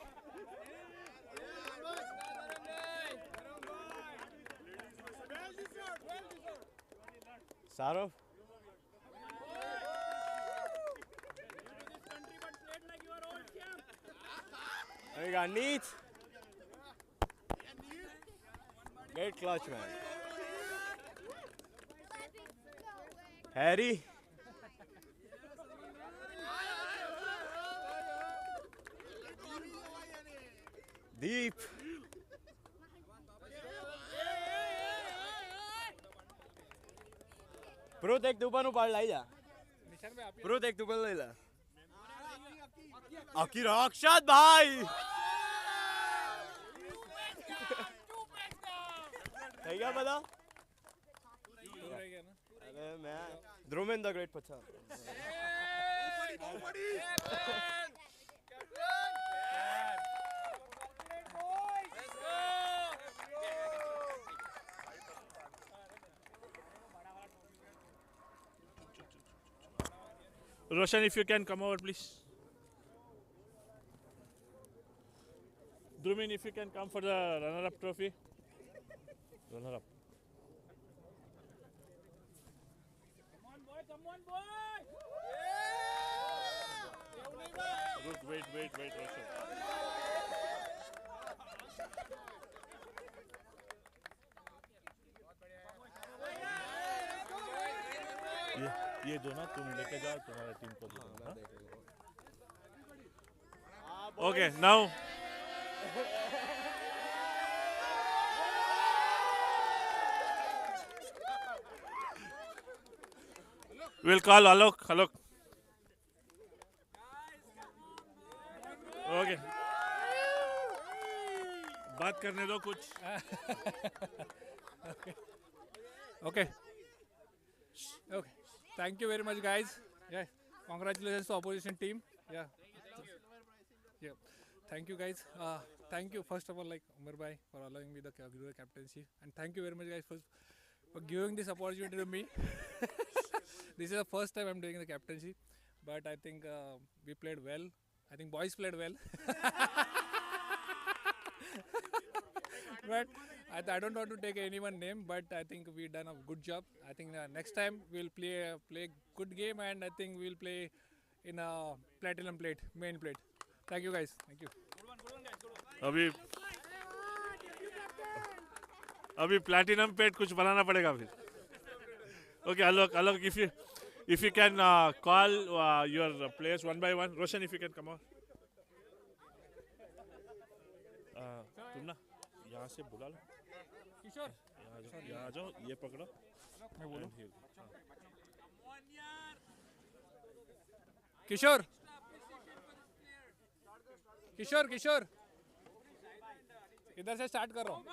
सारो we got Neat. Great clutch, man. Harry. Deep. Pro देख तू पण उपाड़ लाई जा Pro देख तू पण ले ला आखिर अक्षत भाई है क्या पता अरे मैं ध्रुमिन द ग्रेट पछा Roshan, if you can come over, please. Drumin, if you can come for the runner-up trophy. Runner-up. Come on, boy! Good, wait, Roshan. ये दो ना तुम लेके जाओ तुम्हारा टीम को दे दो, हाँ? Okay, now we'll call Alok. Alok. Okay. बात करने दो कुछ. Okay. Okay. Thank you very much, guys. Yeah. Congratulations to opposition team. Yeah. Yeah. Thank you, guys. Thank you first of all, like Umar bhai, for allowing me the captaincy, and thank you very much, guys, for giving this opportunity to me. This is the first time I'm doing the captaincy, but I think we played well. I think boys played well. But I don't want to take anyone's name, but I think we done a good job. I think next time we'll play good game, and I think we'll play in a platinum plate, main plate. Thank you, guys. Thank you. अभी platinum plate कुछ बनाना पड़ेगा फिर. Okay, Alok, if you can call your players one by one. Roshan, if you can come on. तुम ना यहाँ से बुला लो. किशोर, यहाँ आ जाओ, ये पकड़ो. मैं बोलूं. And here. किशोर, किशोर, किशोर, इधर से स्टार्ट कर रहा हूँ.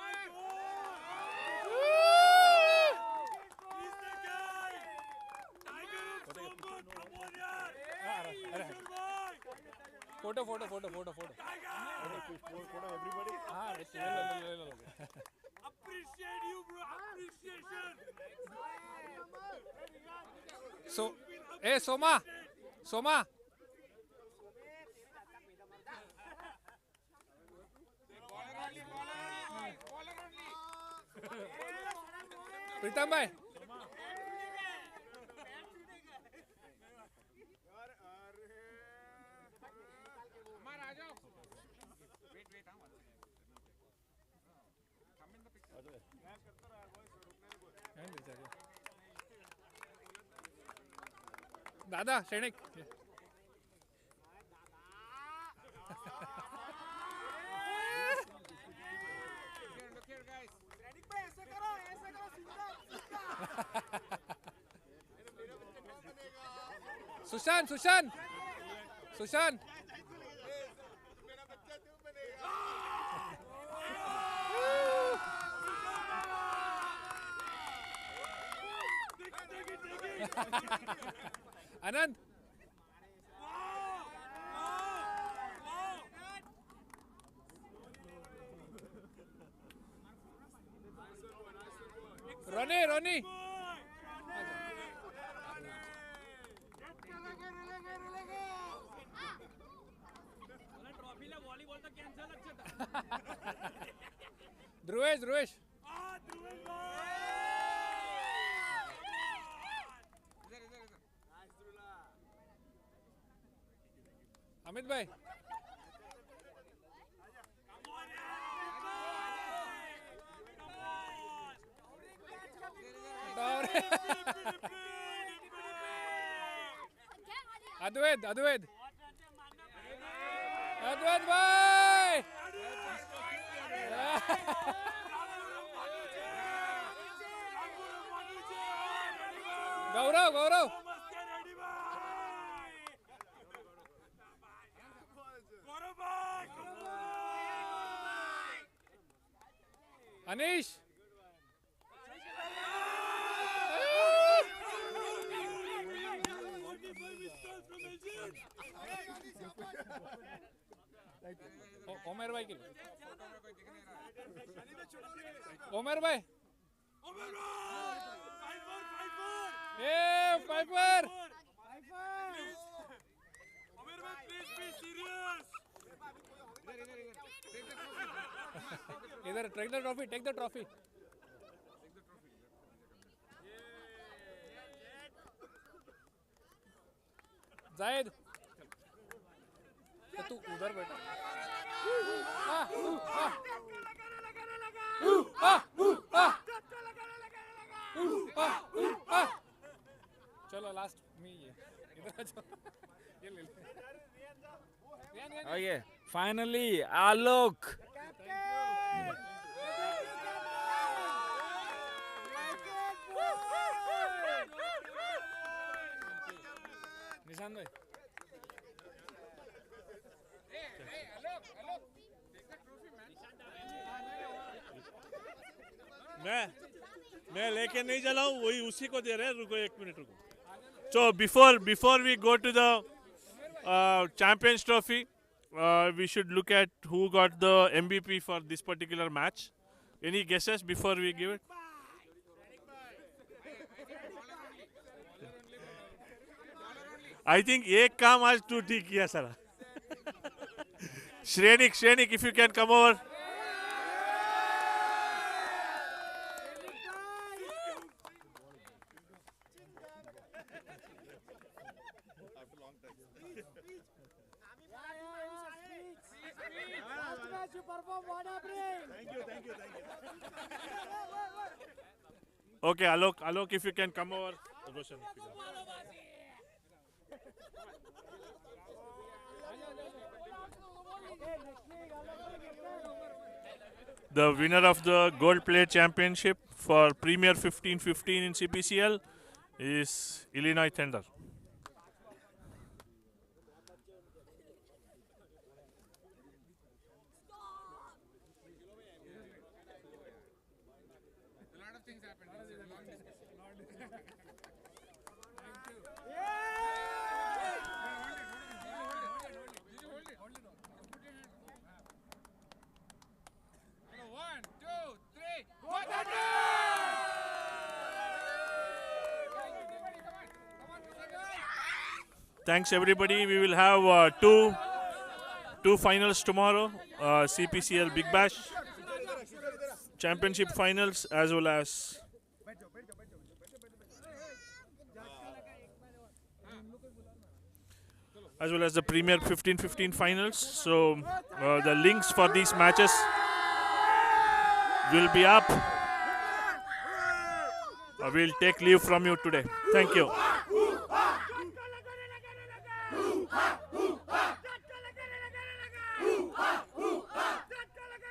Photo photo photo photo photo Everybody. हाँ ले लो Appreciate you, bro. Appreciation. Soma प्रीतम भाई दादा सैनिक सुशांत सुशांत सुशांत आनंद रोनी रोनी ध्रुवेश ध्रुवेश अमित भाई अद्वैत अद्वैत अद्वैत भाई गौरव गौरव अनीश ओमेर भाई के ओमेर भाई ए fibre Either take the trophy, take the trophy. जायद तू उधर बैठा चलो लास्ट मी ये इधर आ जाओ ये ले ले Okay, finally, Alok. निशान भाई मैं लेके नहीं चला हूँ वही उसी को दे रहे हैं रुको 1 मिनट रुको so before we go to the champions trophy we should look at who got the MVP for this particular match any guesses before we give it I think एक काम आज तू ठीक किया सारा Shrenik if you can come over Okay, Alok, if you can come over. Roshan, if you can. The winner of the Gold Plate Championship for Premier 15-15 in CPCL is Illinois Thunder. Thanks everybody. We will have two finals tomorrow. CPCL Big Bash Championship finals as well as the Premier 15-15 finals. So the links for these matches will be up. We'll take leave from you today. Thank you.